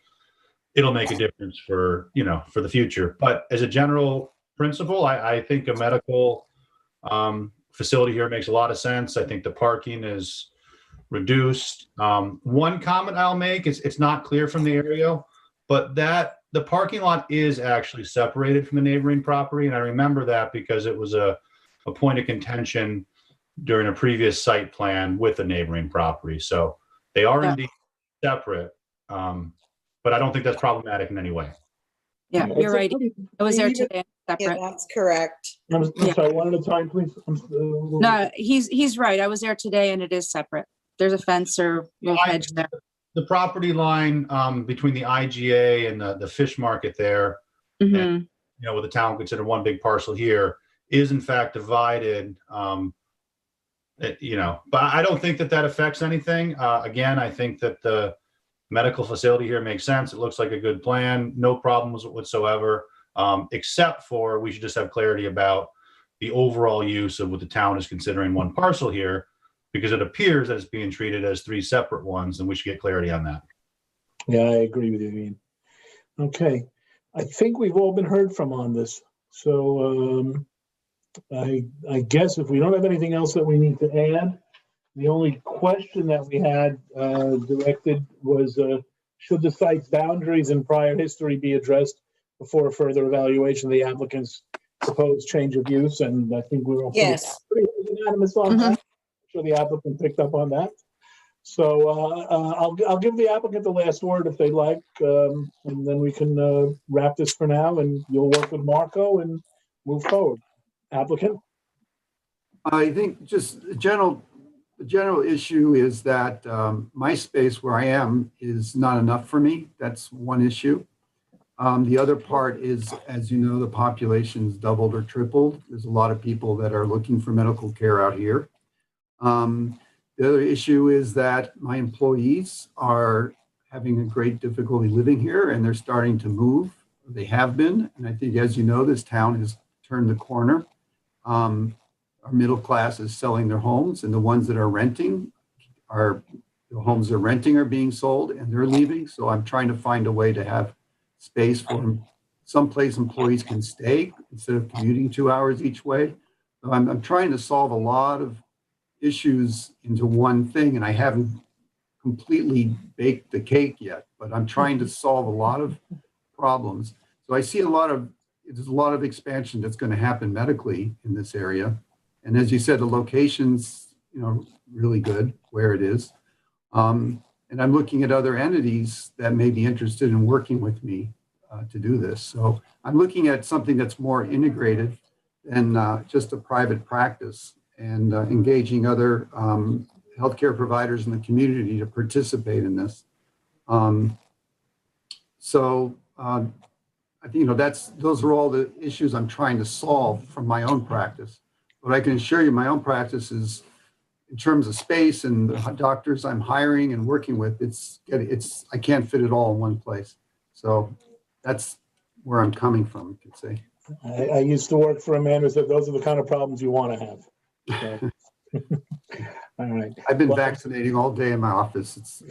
it'll make a difference for the future. But as a general principle, I think a medical facility here makes a lot of sense. I think the parking is reduced. One comment I'll make is it's not clear from the aerial, but that the parking lot is actually separated from the neighboring property. And I remember that because it was a point of contention during a previous site plan with the neighboring property. So they are indeed separate, but I don't think that's problematic in any way. Yeah, you're right. I was there today. Separate. Yeah, that's correct. I'm sorry, one at a time, please. No, he's right. I was there today and it is separate. There's a fence or hedge there. The property line between the IGA and the fish market there, and, with the town considered one big parcel here, is in fact divided. But I don't think that affects anything. Again, I think that the medical facility here makes sense. It looks like a good plan. No problems whatsoever, except for we should just have clarity about the overall use of what the town is considering one parcel here, because it appears that it's being treated as three separate ones, and we should get clarity on that. Yeah, I agree with you, Ian. Okay, I think we've all been heard from on this. So I guess if we don't have anything else that we need to add, the only question that we had directed was, should the site's boundaries and prior history be addressed before further evaluation of the applicant's proposed change of use? And I think we're all pretty unanimous on that. I'm sure the applicant picked up on that. So I'll give the applicant the last word if they'd like, and then we can wrap this for now, and you'll work with Marco and move forward. Applicant? I think just the general issue is that my space where I am is not enough for me. That's one issue. The other part is, as you know, the population's doubled or tripled. There's a lot of people that are looking for medical care out here. The other issue is that my employees are having a great difficulty living here, and they're starting to move. They have been, and I think, as you know, this town has turned the corner. Our middle class is selling their homes, and the ones that are renting the homes they're renting are being sold, and they're leaving. So I'm trying to find a way to have space for someplace employees can stay instead of commuting 2 hours each way. So I'm trying to solve a lot of issues into one thing, and I haven't completely baked the cake yet, but I'm trying to solve a lot of problems. So I see there's a lot of expansion that's going to happen medically in this area. And as you said, the location's, really good where it is. And I'm looking at other entities that may be interested in working with me to do this. So I'm looking at something that's more integrated than just a private practice, and engaging other healthcare providers in the community to participate in this. I think, those are all the issues I'm trying to solve from my own practice. But I can assure you my own practice is, in terms of space and the doctors I'm hiring and working with, I can't fit it all in one place. So that's where I'm coming from, you could say. I used to work for a man who said those are the kind of problems you want to have. So. All right. I've been vaccinating all day in my office.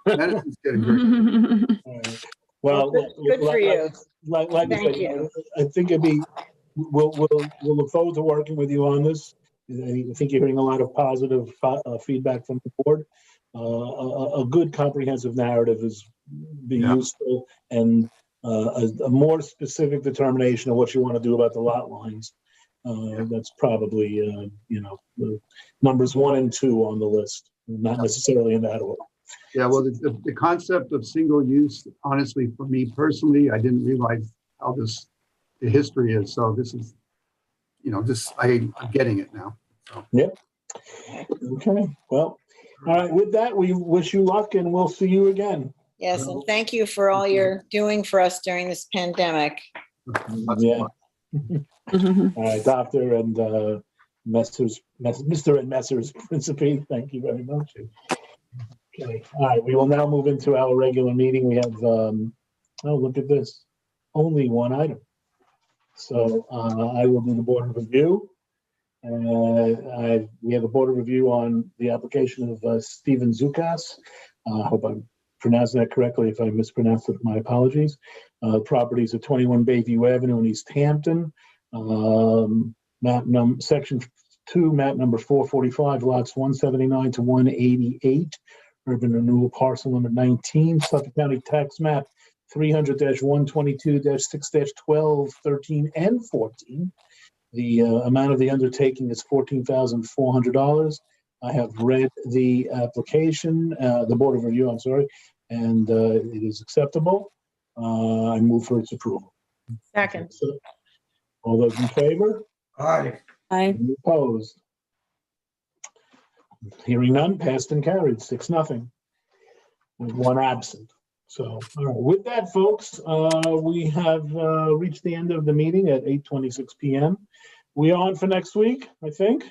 Medicine's getting great. All right. Well, good for you. Thank you. I think we'll look forward to working with you on this. I think you're hearing a lot of positive feedback from the board. A good comprehensive narrative is be useful, and a more specific determination of what you want to do about the lot lines. That's probably, the numbers 1 and 2 on the list, not necessarily in that order. Yeah, well, the concept of single use, honestly, for me personally, I didn't realize how the history is. So this is, I'm getting it now. So. Yep. Okay. Well, all right. With that, we wish you luck, and we'll see you again. Yes, and thank you for all you're doing for us during this pandemic. Yeah. All right, Doctor and Mr. and Messrs. Principe, thank you very much. Okay. All right. We will now move into our regular meeting. We have, look at this, only one item. So I will do the board review. We have a board review on the application of Stephen Zukas. I hope I'm pronouncing that correctly. If I mispronounced it, my apologies. Properties at 21 Bayview Avenue in East Hampton. Section 2, map number 445, lots 179 to 188. Urban renewal parcel number 19, Suffolk County tax map 300-122-6-12, 13, and 14. The amount of the undertaking is $14,400. I have read the application, the board of review, I'm sorry, and it is acceptable. I move for its approval. Second. So, all those in favor? Aye. Aye. Any opposed? Hearing none, passed and carried, 6-0, with 1 absent. So, all right. With that, folks, we have reached the end of the meeting at 8:26 p.m. We on for next week, I think?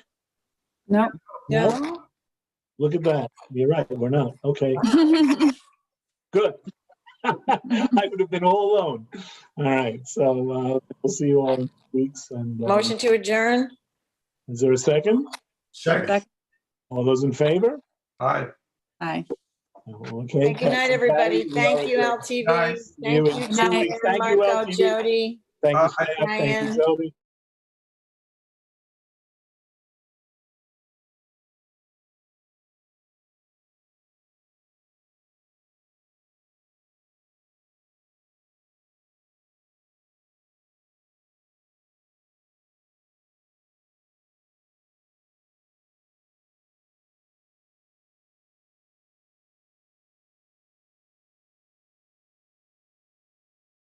No. No? Look at that. You're right, we're not. Okay, good. I would have been all alone. All right, so we'll see you all in weeks. And Motion to adjourn? Is there a second? Second. All those in favor? Aye. Aye. Okay. Good night, everybody. Thank you, LTV. Thank you, Thank you, Marco, LTV. Jody. Thank you, Diane. Jody.